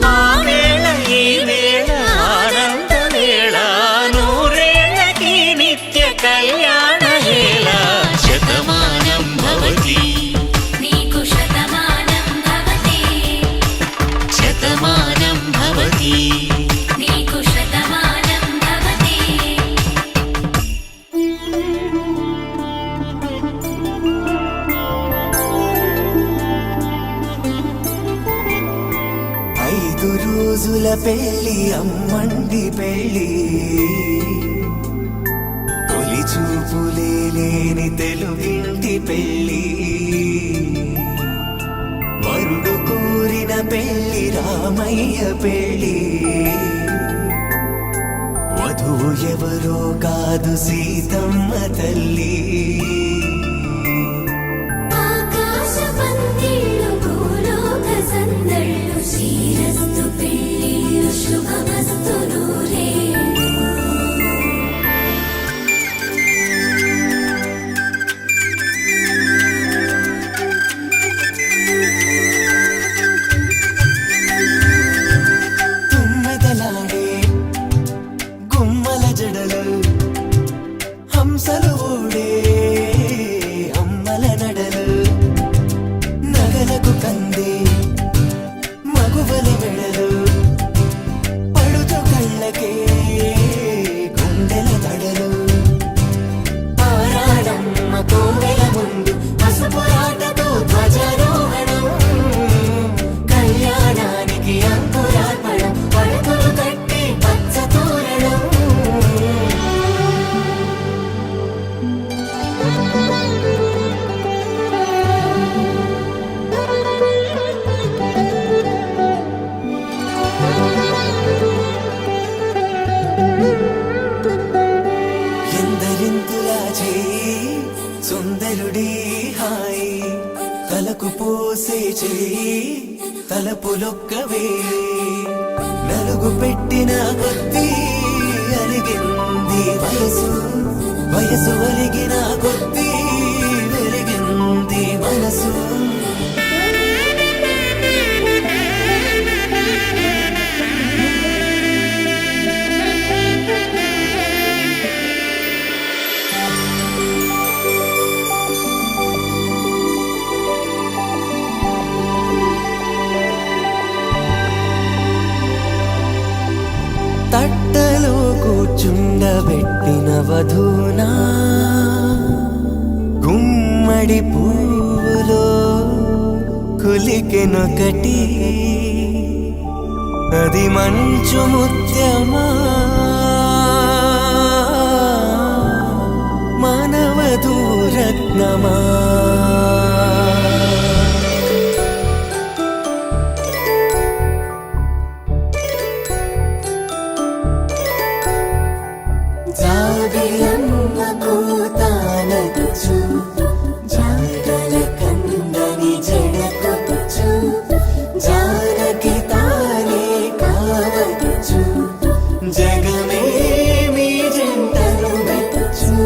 ఆ వేళ ఈ వేళ ఆనంద వేళ నూరేళ్ళకి నిత్య కళ్యాణ వేళ శతమానం భవతి నీకు శతమానం భవతి శతమానం భవతి నీకు శతమానం భవతి 5 రోజుల పెళ్ళి అమ్మండి పెళ్ళి తొలి చూపులే లేని తెలుగింటి పెళ్ళి వరుడు కోరిన పెళ్ళి రామయ్య పెళ్ళి వధువు ఎవరో కాదు సీతమ్మ తల్లి ఆకాశ పందిళ్ళు భూలోక సందళ్ళు శ్రీరస్తు పెళ్ళిళ్ళు శుభమస్తు నూరే తుమ్మెదలాడే గుమ్మల జడలు హంసలు ఊడే అమ్మల నడలు నగలకు కంది మగువల మెడలు పడుచు కళ్ళకే గుండెల తడలు ఆరాడమ్మ కోవెల ముందు పసుపురాటతో ధ్వజారోహణం కళ్యాణానికి అంకురార్పణం పడకలు కట్టి పచ్చ తోరణం ఎందరింతులా చేయి సుందరుడి హాయి తలకు పోసే చేయి తలపులొక్కవే నలుగు పెట్టిన కొద్దీ అలిగింది వయసు వయసు ఒలిగిన కొద్దీ వెలిగింది మనసు తట్టలో కూర్చుండబెట్టిన వధూనా గుమ్మడి పువ్వులో కులికెనొకటి అది మంచు ముత్యమా మానవధూరత్నమా జాబిలమ్మ కూతానదుచు జాగల కందని జడకొచ్చు జానకి తానే కావదుచు జగమే మీ జంటను వెతుచు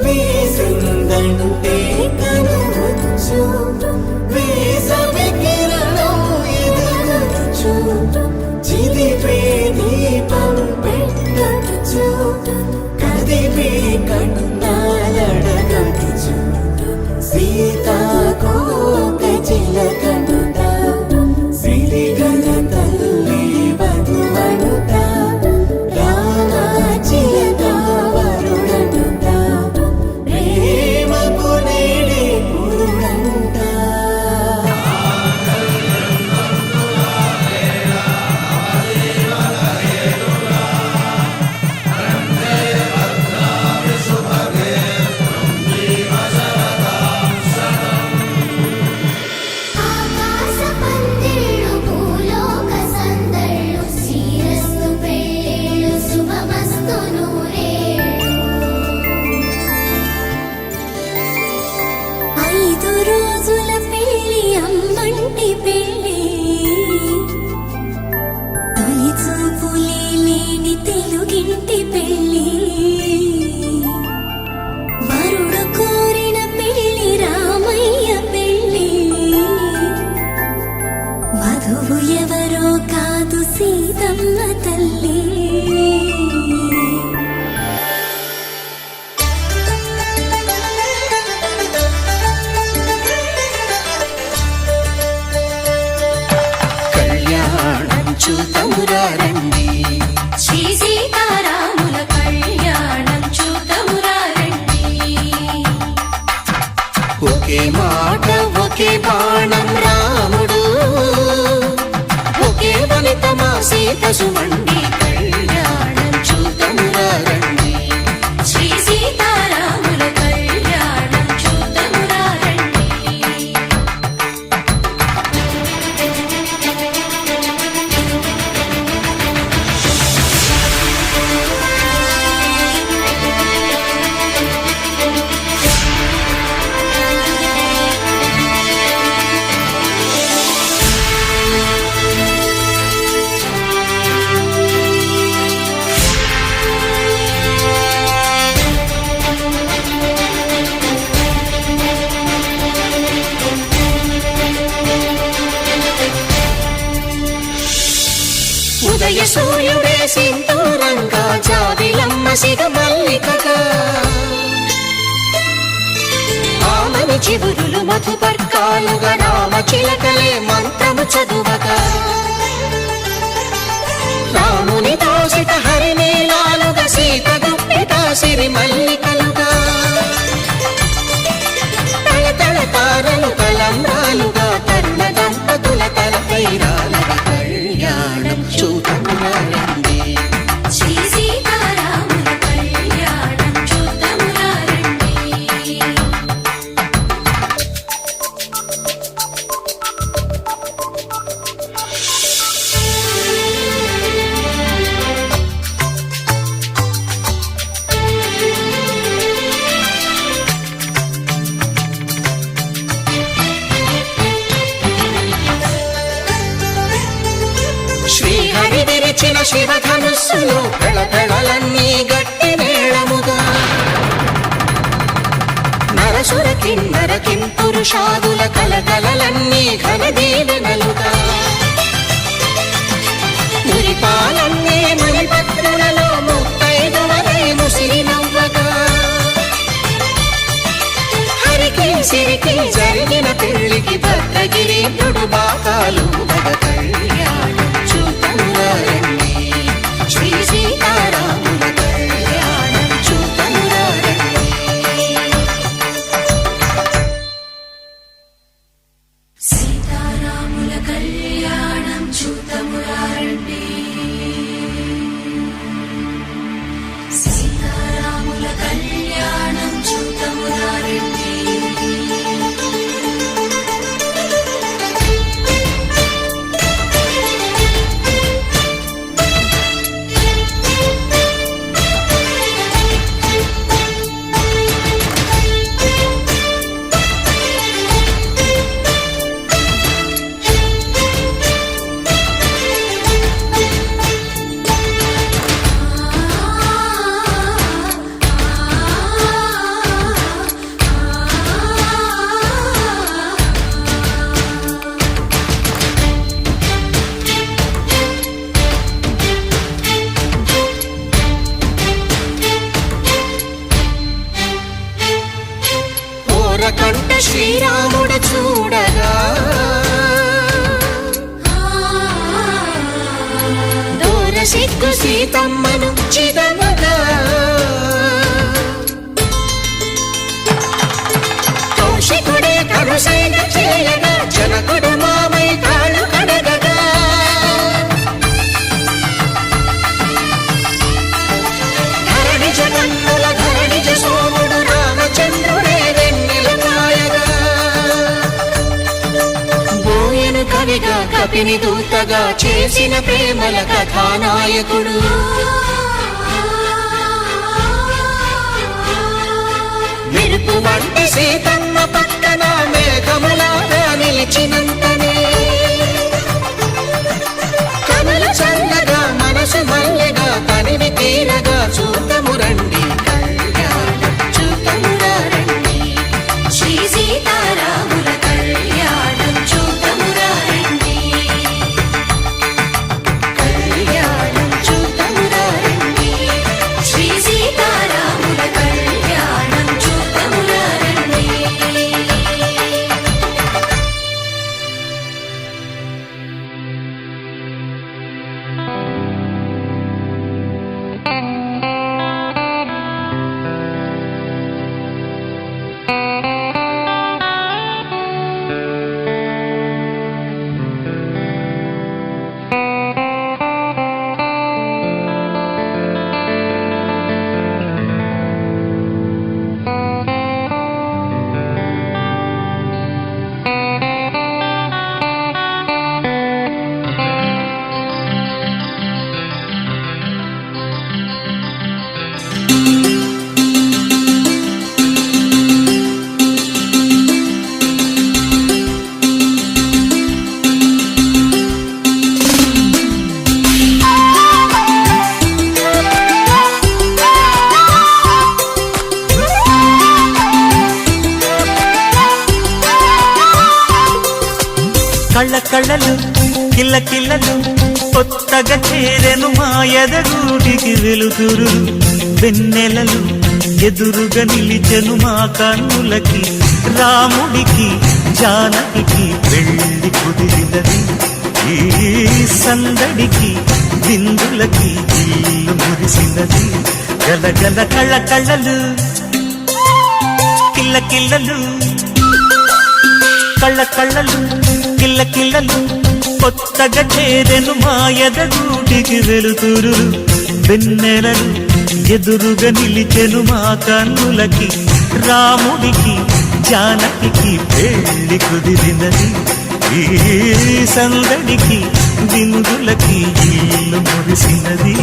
వీసిందంటే కనువచ్చు వీసవి కిరణం ఎదుగుచు చిదిపే దీపం పెట్టచ్చు కదిపే కన్నాలడగచ్చు సీతాకోక చిలకనుట సిరిగల తల్లి వధువనుట రామ చిలక వరుడనుట ప్రేమకు నేడే పురుడంట ఆకాశ పందిళ్ళు భూలోక సందళ్ళు శ్రీరస్తు పెళ్ళిళ్ళు శుభమస్తు నూరేళ్ళు 5 రోజుల పెళ్లి అమ్మంటి పెళ్లి తొలి చూపులే లేని తెలుగింటి పెళ్లి వరుడు కోరిన పెళ్లి ఒకే మాట ఒకే బాణం రాముడు, ఒకే వనిత మా సీత సుమండి కళ్యాణం చూతమురా రండి. శ్రీ సీతారాముల కళ్యాణం చూతమురా రండి. ఉదయ సూర్యుడే సింధూరంగా జాబిలమ్మ సిగ మల్లికగా, ఆమని చివురులు మధుపర్కాలుగా రామ చిలకలే మంత్రము చదువగా, రాముని దోసిట హరినీలాలుగా సీత గుప్పిట సిరి మల్లికలుగా, తళతళ తారలు తలంబ్రాలుగా తరుణ దంపతుల తలపైరాలుగా కళ్యాణం చూతమురా రండి. శ్రీ సీతారాముల కళ్యాణం చూతమురా రండి. శ్రీహరి విరిచిన శివధనుస్సులో పెళపెళలన్నీ గట్టి మేళముగా, నరసుర కిన్నర కింపురుషాదుల కలకలలన్నీ ఘన దీవెనలుగా, మురిపాలన్నీ మణిపత్రులలో ముత్తైదువలై ముసిరి నవ్వగా, హరికి సిరికి జరిగిన పెళ్లికి భద్రగిరీంద్రుడు బాకాలు కళ్యాణం చూతమురా రండి. శ్రీ సీతారాముల కళ్యాణం చూతమురా రండి. సీతారాముల కళ్యాణం చూతమురా రండి. సీతారాముల కళ్యాణం చూతమురా రండి. ఓరకంట శ్రీరాముడు చూడగా, దూర సిగ్గు సీతమ్మను చిదమగా, కౌశికుడే కరుసైన చేయగా జనకుడు మామై కాళ్ళు కడగగా, ధరణి జగన్నుల ధరణిజ సోముడు రామచంద్రుడే వెన్నెల కాయగా, బోయను కవిగా కపిని దూతగా చేసిన ప్రేమల కథానాయకుడు, మెరుపు వంటి సీతమ్మ పక్కన మేఘములాగా నిలిచినంతనే, కనుల చల్లగా మనసు మల్లెగా తనివి తీరగా చూతము రండి కళ్యాణం చూతమురా రండి. శ్రీ సీతారాముల కళ్యాణం చూతమురా రండి. కళ్యాణం చూతమురా రండి. శ్రీ సీతారాముల కళ్యాణం చూతమురా రండి. కళ్ళ కళ్ళలు కిల్ల కిల్లలు కొత్తగా చేరెను మా ఎదగూటికి వెలుతురు వెన్నెలలు ఎదురుగా నిలిచెను మా కన్నులకి రాముడికి జానకి పెళ్లి కుదిరినది ఈ సందడికి బిందులకి ఇల్లు మురిసినది గలగల కళ్ళ కళ్ళలు కిల్ల కిల్లలు కళ్ళ కళ్ళలు కిల్ల కిల్లలు కొత్తగా చేరెను మా ఎదగూటికి వెలుతురు వెన్నెలలు ఎదురుగా నిలిచెను మా కన్నులకి రాముడికి జానకి పెళ్లి కుదిరినది ఈ సందడికి బిందులకి ఇల్లు మురిసినది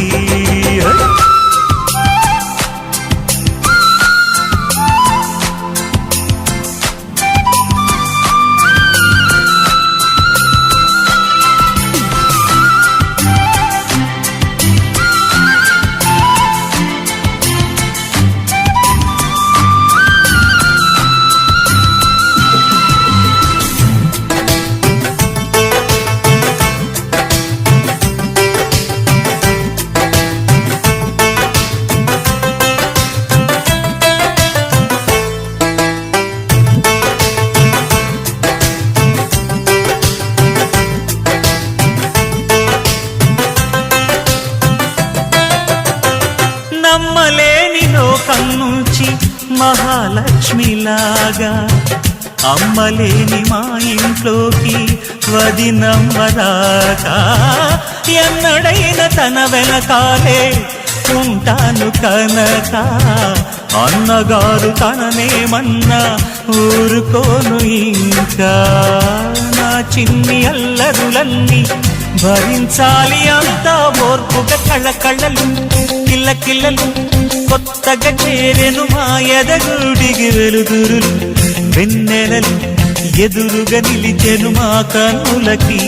నమ్మలేని లోకం నుంచి మహాలక్ష్మిలాగా అమ్మలేని మా ఇంట్లోకి వదినమ్మరాగా ఎన్నడైన తన వెనకాలే ఉంటాను కనుక అన్నగారు తననేమన్నా ఊరుకోను ఇంకా నా చిన్ని అల్లరులన్నీ భరించాలి అంతా ఓర్పుగా కళ్ళ కళ్ళలు కిల్ల కిల్లలు కొత్తగా చేరెను మా ఎదగూడికి వెలుతురులు వెన్నెలలు ఎదురుగా నిలిచెను మా కన్నులకి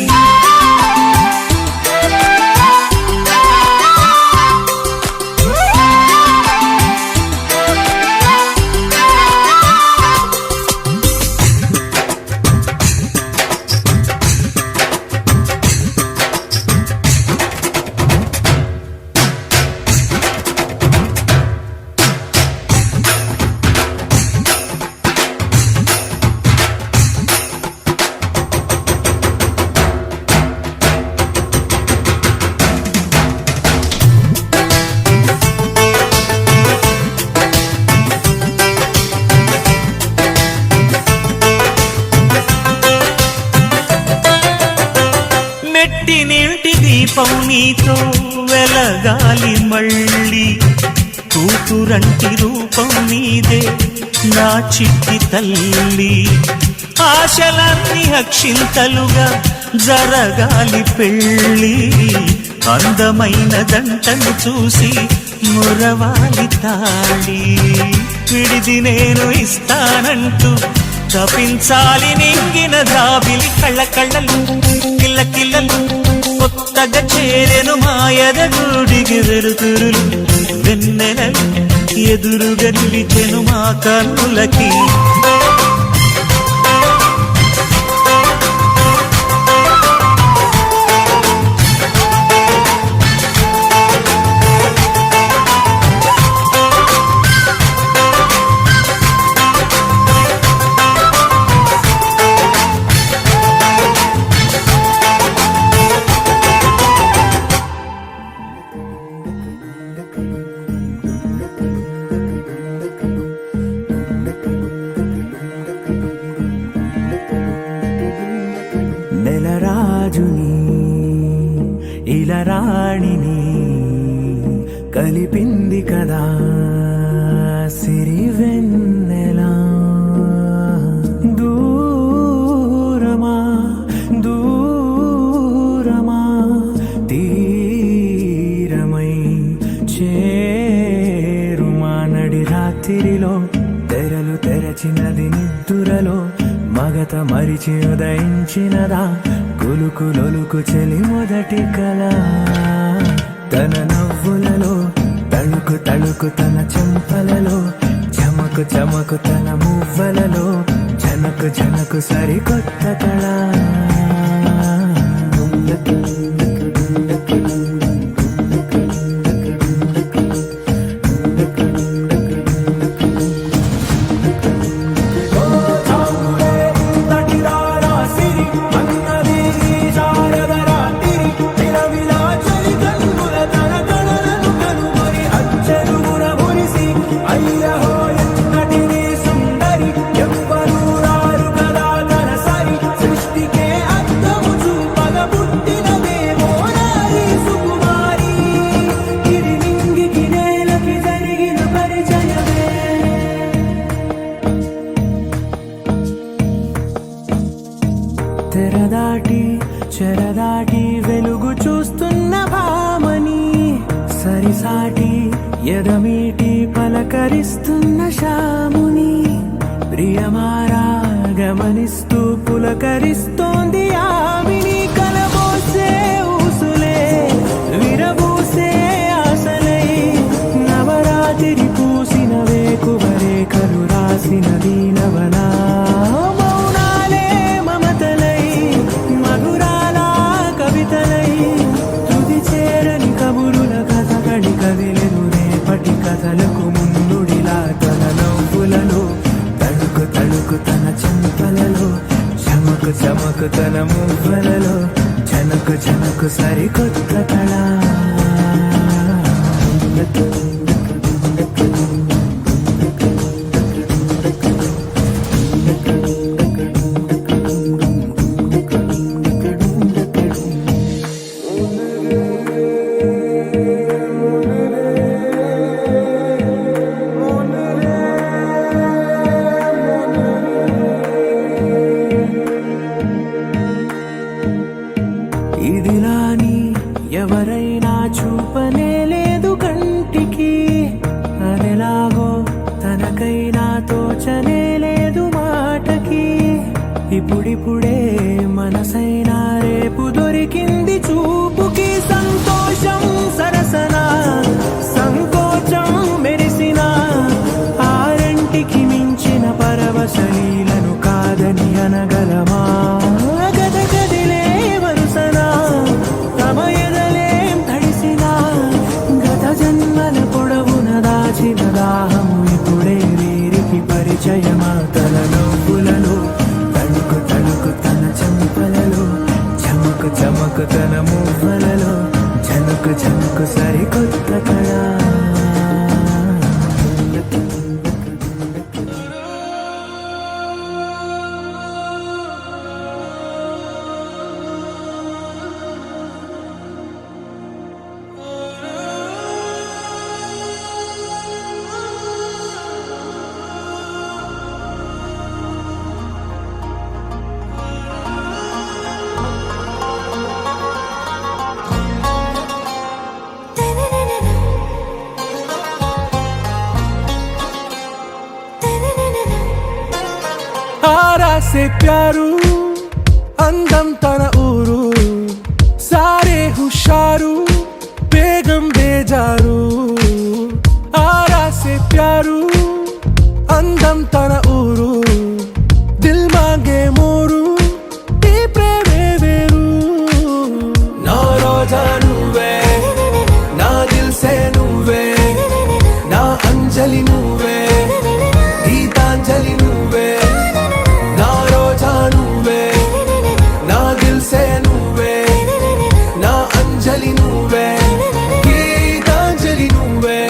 మెట్టినింటి దీపం నీతో వెలగాలి మళ్ళీ కూతురంటి రూపం నీదే నా చిట్టి తల్లి ఆశలన్నీ అక్షింతలుగా జరగాలి పెళ్ళి అందమైన దంటను చూసి మురవాలి తాళి విడిది నేను ఇస్తానంటూ తపించాలి నింగిన దాబిలి కళ్ళ కళ్ళలు కిల్ల కిల్లలు కొత్తగా చేరెను మా ఎదగూడికి వెలుతురులు వెన్నెలలు ఎదురుగా నిలిచెను మా కన్నులకి నెలరాజుని ఇలా రాణిని కలిపింది కదా సిరి వెన్నెలా దూరమా దూరమా తీరమై చేరుమా నడి రాత్రిలో తెరలు తెరచినది నిద్దురలో మగత మరిచి ఉదయించినదా కులుకులొలుకు చెలి మొదటి కళ తన నవ్వులలో తళుకు తళుకు తన చెంపలలో చమకు చమకు తన మువ్వలలో జనకు జనకు సరికొత్త కళ తెరదాటి చెరదాటి వెలుగు చూస్తున్న భామని సరిసాటి ఎదమీటి పలకరిస్తున్న శాముని ప్రియమారా గమనిస్తూ పులకరిస్తోంది ఆవిని కలబోసే ఊసులే విరబూసే ఆశలై నవరాత్రి పూసిన వేకువరేఖలు రాసిన దీనవనా మౌనాలే మమతలై మధురాల కవితలై తుది చేరని కబురుల కథ కడి కదిలెను రేపటి కథలకు ముందుడిలా తన నవ్వులలో తడుకు తడుకు తన చెంపలలో చమకు చమకు తన మువ్వలలో చనకు చనకు సరికొత్త కళ ఇదిలాని ఎవరైనా చూపనే లేదు కంటికి అదెలాగో తనకైనా తోచనే లేదు మాటకి ఇప్పుడిప్పుడే మనసైనా రేపు దొరికింది చూపుకి సంతోషం సరసన సంకోచం మెరిసిన ఆరంటికి మించిన పరవశలీలను కాదని అనగలమా గద గదిలే వరుసనా తమ ఎదలేం తడిసినా గత జన్మల పొడవున దాచిన దాహము ఇప్పుడే వీరికి పరిచయమా తన నవ్వులలో తణుకు తణుకు తన చెంపలలో చమకు చమకు తన మువ్వలలో చనుకు చనుకు సరికొత్త కళ आरा से प्यारू अंदम तन ऊरू सारे हुशारू बेगम बेजारू आरा से प्यारू अंदम तन ऊरू दिल मांगे मोरू ఈ ప్రేమే వేరు నా రోజా నువ్వే నా దిల్ సే నువ్వే నా అంజలి నువ్వే గీతాంజలి నువ్వే నా రోజా నువ్వే నా దిల్ సే నువ్వే నా అంజలి నువ్వే గీతాంజలి నువ్వే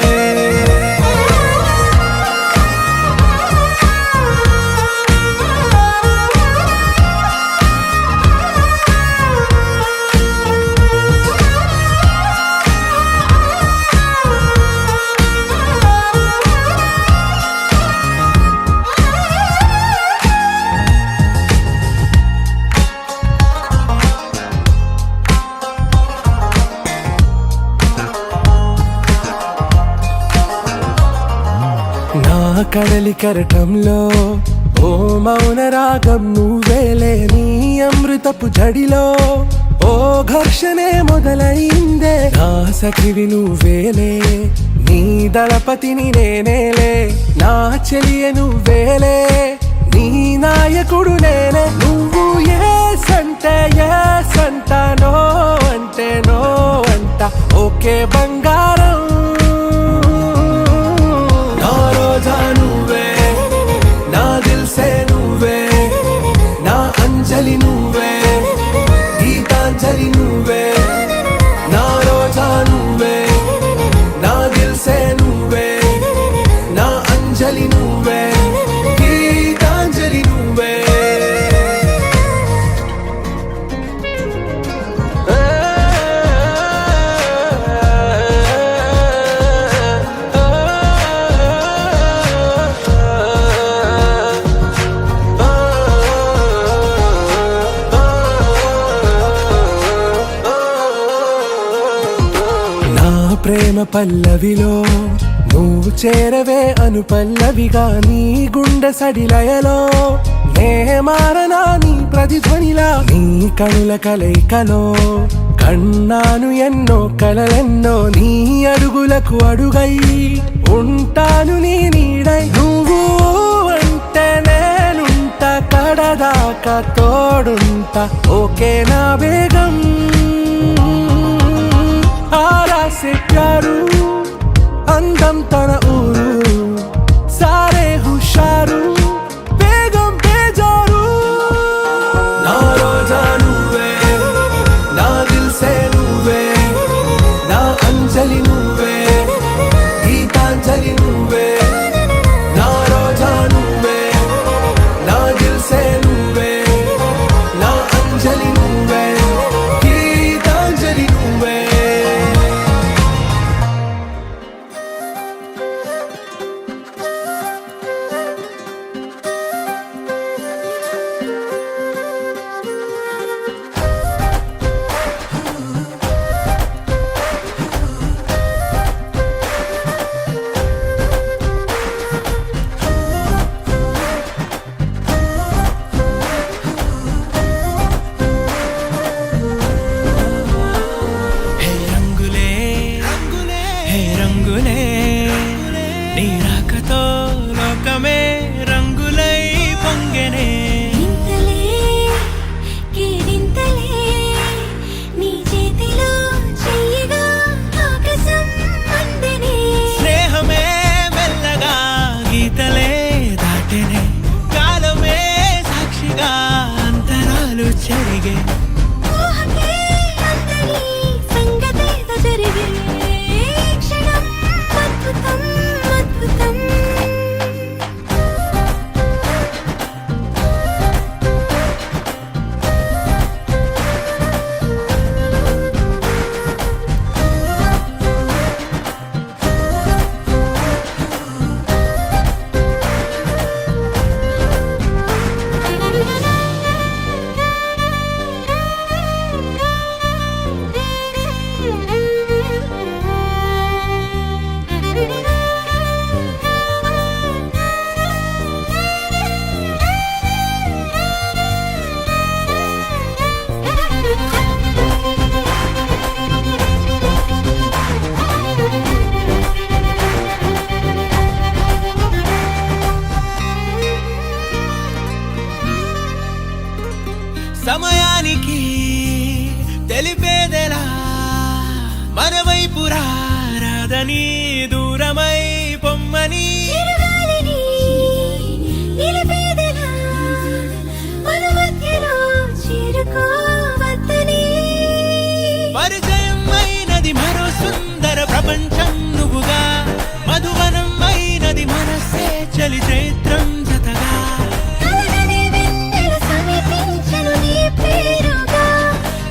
నా కడలి కరటంలో ఓ మౌన రాగం నువ్వేలే నీ అమృతపు జడిలో ఓ ఘర్షణే మొదలైందే నా సఖివి నువ్వేలే నీ దళపతిని నేనేలే నా చెలియ నువ్వేలే నీ నాయకుడు నేనే నువ్వు ఏ సంట నో బంగారం నా రోజా నువ్వే నా దిల్సే నువ్వే నా అంజలి నువ్వే గీతాంజలి నువ్వే నా రోజా నువ్వే నా దిల్సే నువ్వే నా అంజలి నువ్వే గీతాంజలి నువ్వే నా ప్రేమ పల్లవిలో నువ్వు చేరవే అను పల్లవిగా నీ గుండె సడిలయలో నే మారనా నీ ప్రతిధ్వనిలా నీ కనుల కలయికలో కన్నాను ఎన్నో కలలెన్నో నీ అడుగులకు అడుగై ఉంటాను నీ నీడై నువ్వు అంటే నేనుంట కడదాకా తోడుంటా ఓకే నా బేగం आरा से प्यारू అందం తన ఊరు సారే హుషారు బేగం బేజారు నా రోజా నువ్వే నా దిల్సే నువ్వే నా అంజలి నువ్వే గీతాంజలి నువ్వే నా రోజా నువ్వే నా దిల్సే నువ్వే నా అంజలి నువ్వే గీతాంజలి నువ్వే హే రంగులే హే రంగులే నీ రాకతో లోకమే రంగులై పొంగెనే ఇంతలే కేరింతలే నీ చేతిలో చెయ్యగా ఆకాశం అందనే స్నేహమే మెల్లగా గీతలే దాటెనే కాలమే సాక్షిగా అంతరాలు చెరిగే ఊహకే అందని సంగతేదో జరిగే క్షణం అద్భుతం అద్భుతం సమయానికి తెలిపేదెలా మన వైపు రాదని దూరమై పొమ్మని చిరుగాలిని నిలిపేదెలా మన మధ్యలో చేరుకోవద్దని పరిచయం అయినది మరో సుందర ప్రపంచం నువ్వుగా మధువనం అయినది మనసే చలి చైత్రం జతగా కలగని వెన్నెల సమీపించెను నీ పేరుగా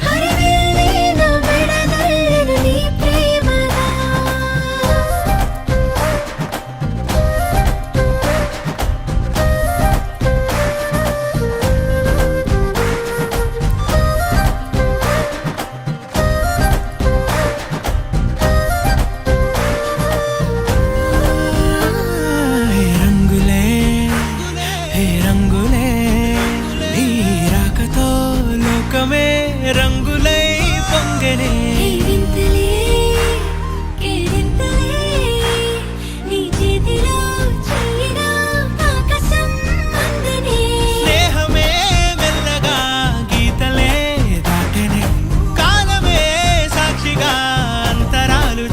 హరివిల్లేను మెడదల్లెను నీ ప్రేమగా హే రంగులే హే రంగులే నీ రాకతో లోకమే రంగులై పొంగెనే కేరింతలే కేరింతలే నీ చేతిలో చెయ్యగా ఆకాశం అందనే స్నేహమే మెల్లగా గీతలే దాటెనే కాలమే సాక్షిగా అంతరాలు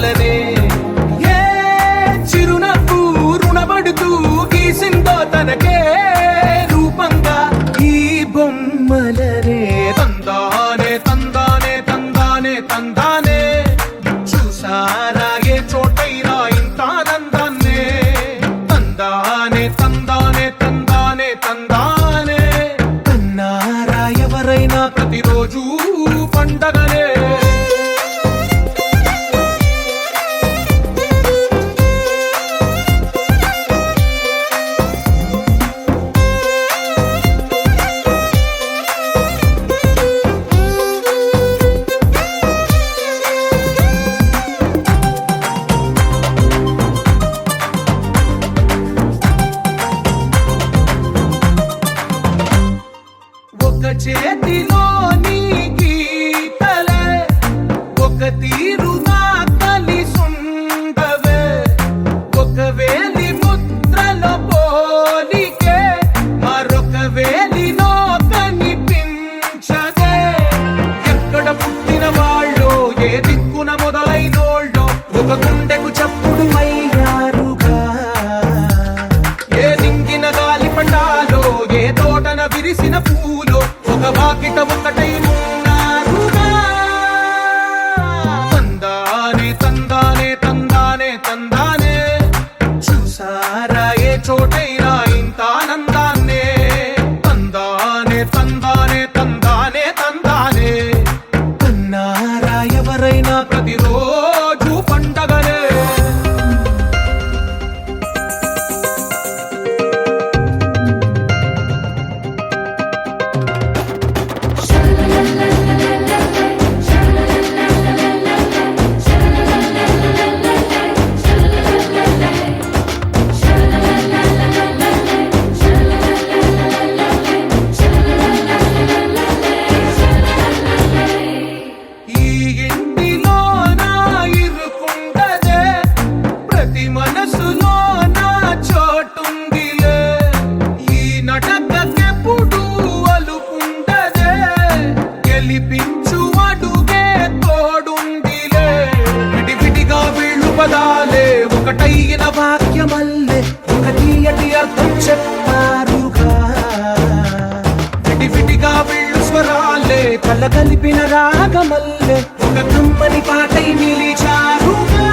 బొమ్మలనే ఏ చిరునవ్వు రుణపడుతూ గీసిందో తనకే రూపంగా ఈ బొమ్మలనే తందానే తందానే తందానే తందానే చూసారా ఏ చోటైనా ఇంత ఆనందాన్నే తందానే తందానే తందానే తందానే తన్నారా ఎవరైనా ప్రతిరోజు పండగనే ఒక చేతిలో నీ గీతలే ఒక తీరుగా కలిసుండవే ఒక వేలి ముద్రలో పోలికే మరొక వేలిలో కనిపించదే ఎక్కడ పుట్టిన వాళ్ళో ఏ దిక్కున మొదలైనోళ్ళో ఒక గుండెకు చప్పుడు అయ్యారుగా ఏ నింగిన గాలి పండాలో ఏ తోటన విరిసిన పూలో ఒక వాకిట ఒకటై ఉన్నారుగా తందానే తందానే తందానే తందానే చూసారా ఏ చోటైనా ఇంత ఆనందాన్నే తందానే తందానే తందానే తందానే తన్నారా ఎవరైనా ప్రతిరోజు పండగనే ఈ ఇంటిలో నా ఇరుకుండదే ప్రతి మనసులో నా చోటుందిలే ఈ నటకెప్పుడు అలుకుండదే గెలిపించు అడుగే తోడుందిలే విడివిడిగా వీళ్ళు పదాలే ఒకటైన వాక్యమల్లే ఒక తీయటి అర్థం చెప్పారుగా విడివిడిగా వీళ్ళు స్వరాలే కళ్ళ కలిపిన రాగమల్లే ఒక కమ్మని పాటై నిలిచారుగా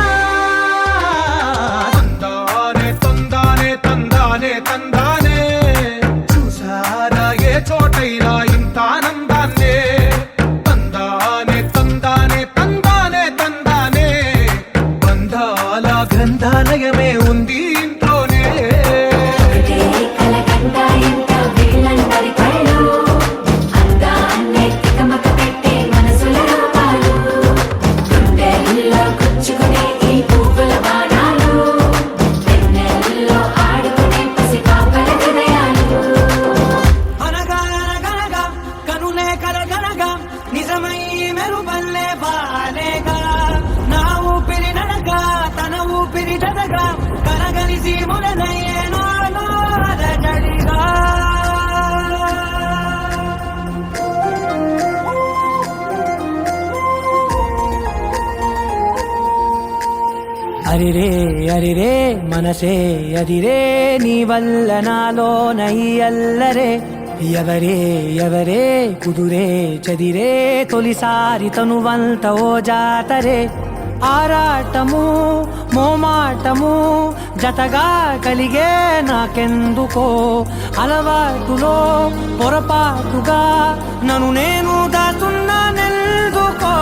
తందానే తందానే తందానే తందానే చూసారా ఏ చోటైనా ఇంత ఆనందాన్నే తందానే తందానే తందానే తందానే బంధాల గ్రంథాలయమే ఉంది ఇంట్లోనే కలకండ ఇంత వీళ్ళందరి కళ్ళు అందాన్నే తికమక పెట్టే మనసుల రూపాలు గుండెల్లో గుచ్చుకునే ఈ పువ్వుల బాణాలు వెన్నెల్లో ఆడుకునే పసిపాపల హృదయాలు అనగా అనగనగా కనులే కలగనగా నిజమై మెరుపల్లే బాలేగా నా ఊపిరి నడగా తన ఊపిరి జతగా కనగలిసి మొదలయ్యే నాలో అలజడిగా అరిరే అరిరే మనసే అదిరే నీ వల్ల నాలో నయ్యల్లరే ఎవరే ఎవరే కుదురే చదిరే తొలిసారి తనువంత ఓ జాతరే ఆరాటము మోమాటము జతగా కలిగే నాకెందుకో అలవాటులో పొరపాటుగా నన్ను నేను దాచున్నానెందుకో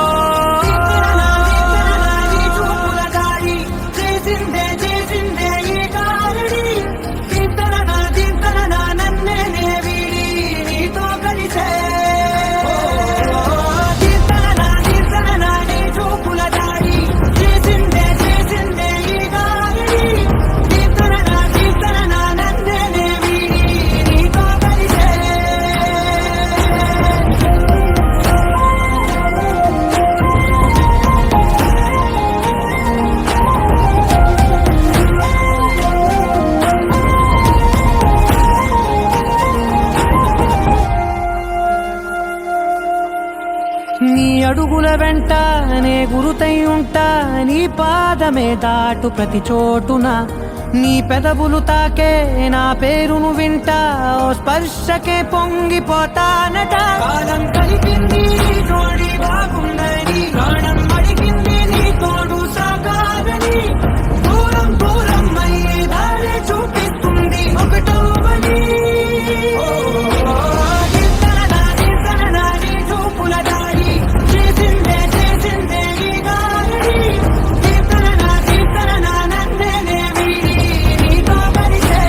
చేసిందే ఈ కారడి నన్నే వీడి నీతో కలిసే నీ చూపుల దాడి చేసిందే ఈ కారడి నన్నే వీడి నీతో కలిసే నీ అడుగుల వెంట నే గురుతై ఉంటా నీ పాదమే దాటు ప్రతి చోటున నీ పెదవులు తాకే నా పేరును వింటా ఓ స్పర్శకే పొంగిపోతానట కాలం కలిపింది తోడి బాగుందని ప్రాణం అడిగింది నీ తోడు సాగాలని దూరం దూరం అయ్యే దారి చూపిస్తుంది ఒకటోవని నీ చూపుల దారి చేసిందే ఈ గాలి కీర్తన నన్నే వీడి నీతో కలిసే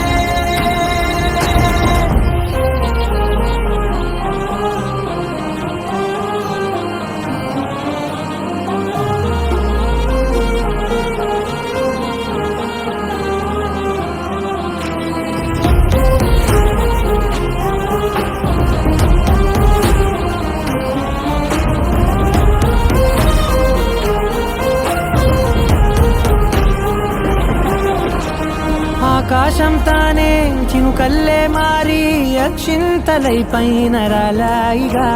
ఆకాశం తానే చినుకల్లే మారి అక్షింతలై పైన రాలాయిగా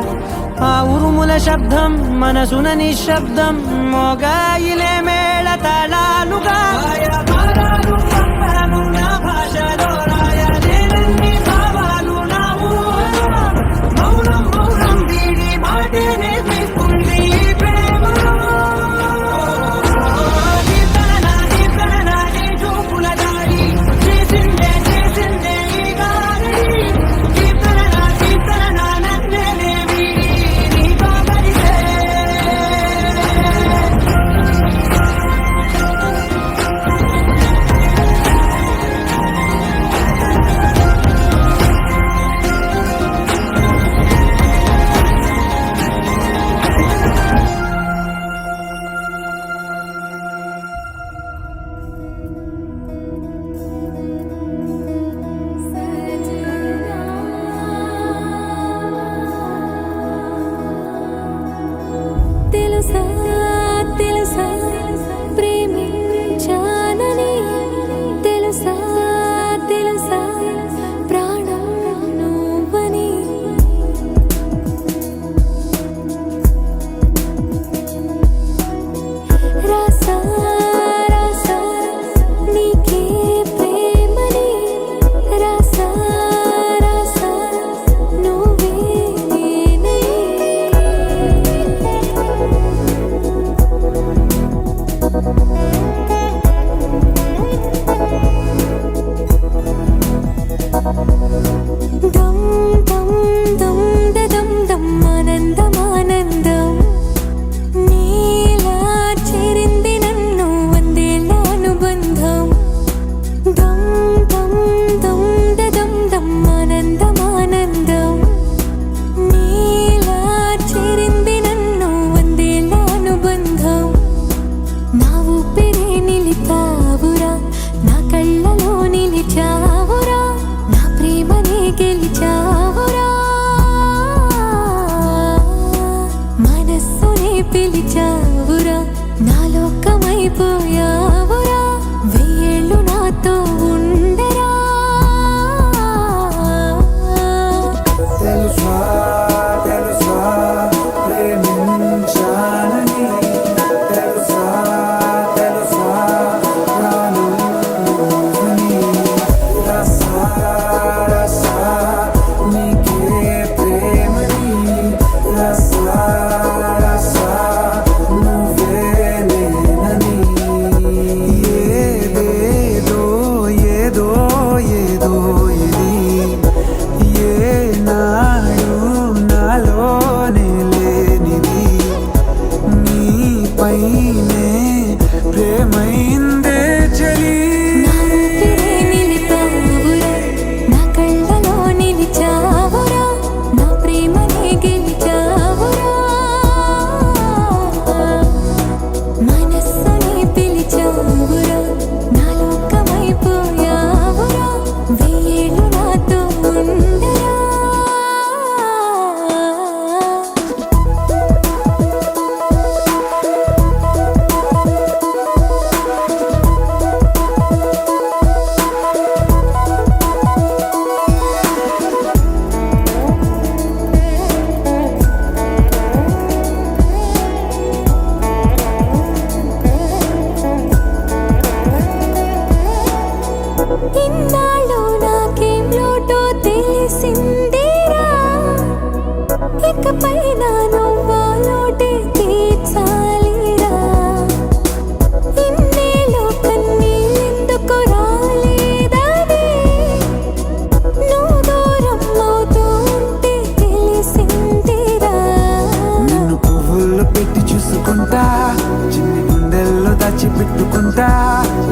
ఆ ఉరుముల శబ్దం మనసున నిశ్శబ్దం మోగాయిలే మేళ తాళాలుగా నా భాషలో రాయలేని భావాలు నా ఊహలో మౌనం మౌనం వీడి మాటే నేర్పిస్తుంది ఈ ప్రేమలో చూపుల దారి చేసిందే ఈ గాలి కీర్తన నన్నే వీడి నీతో కలిసే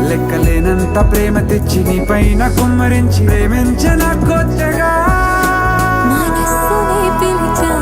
లెక్కలేనంత ప్రేమ తెచ్చి నీ పైన కుమ్మరించి ప్రేమించన కొత్తగా మనస్సునే పిలిచా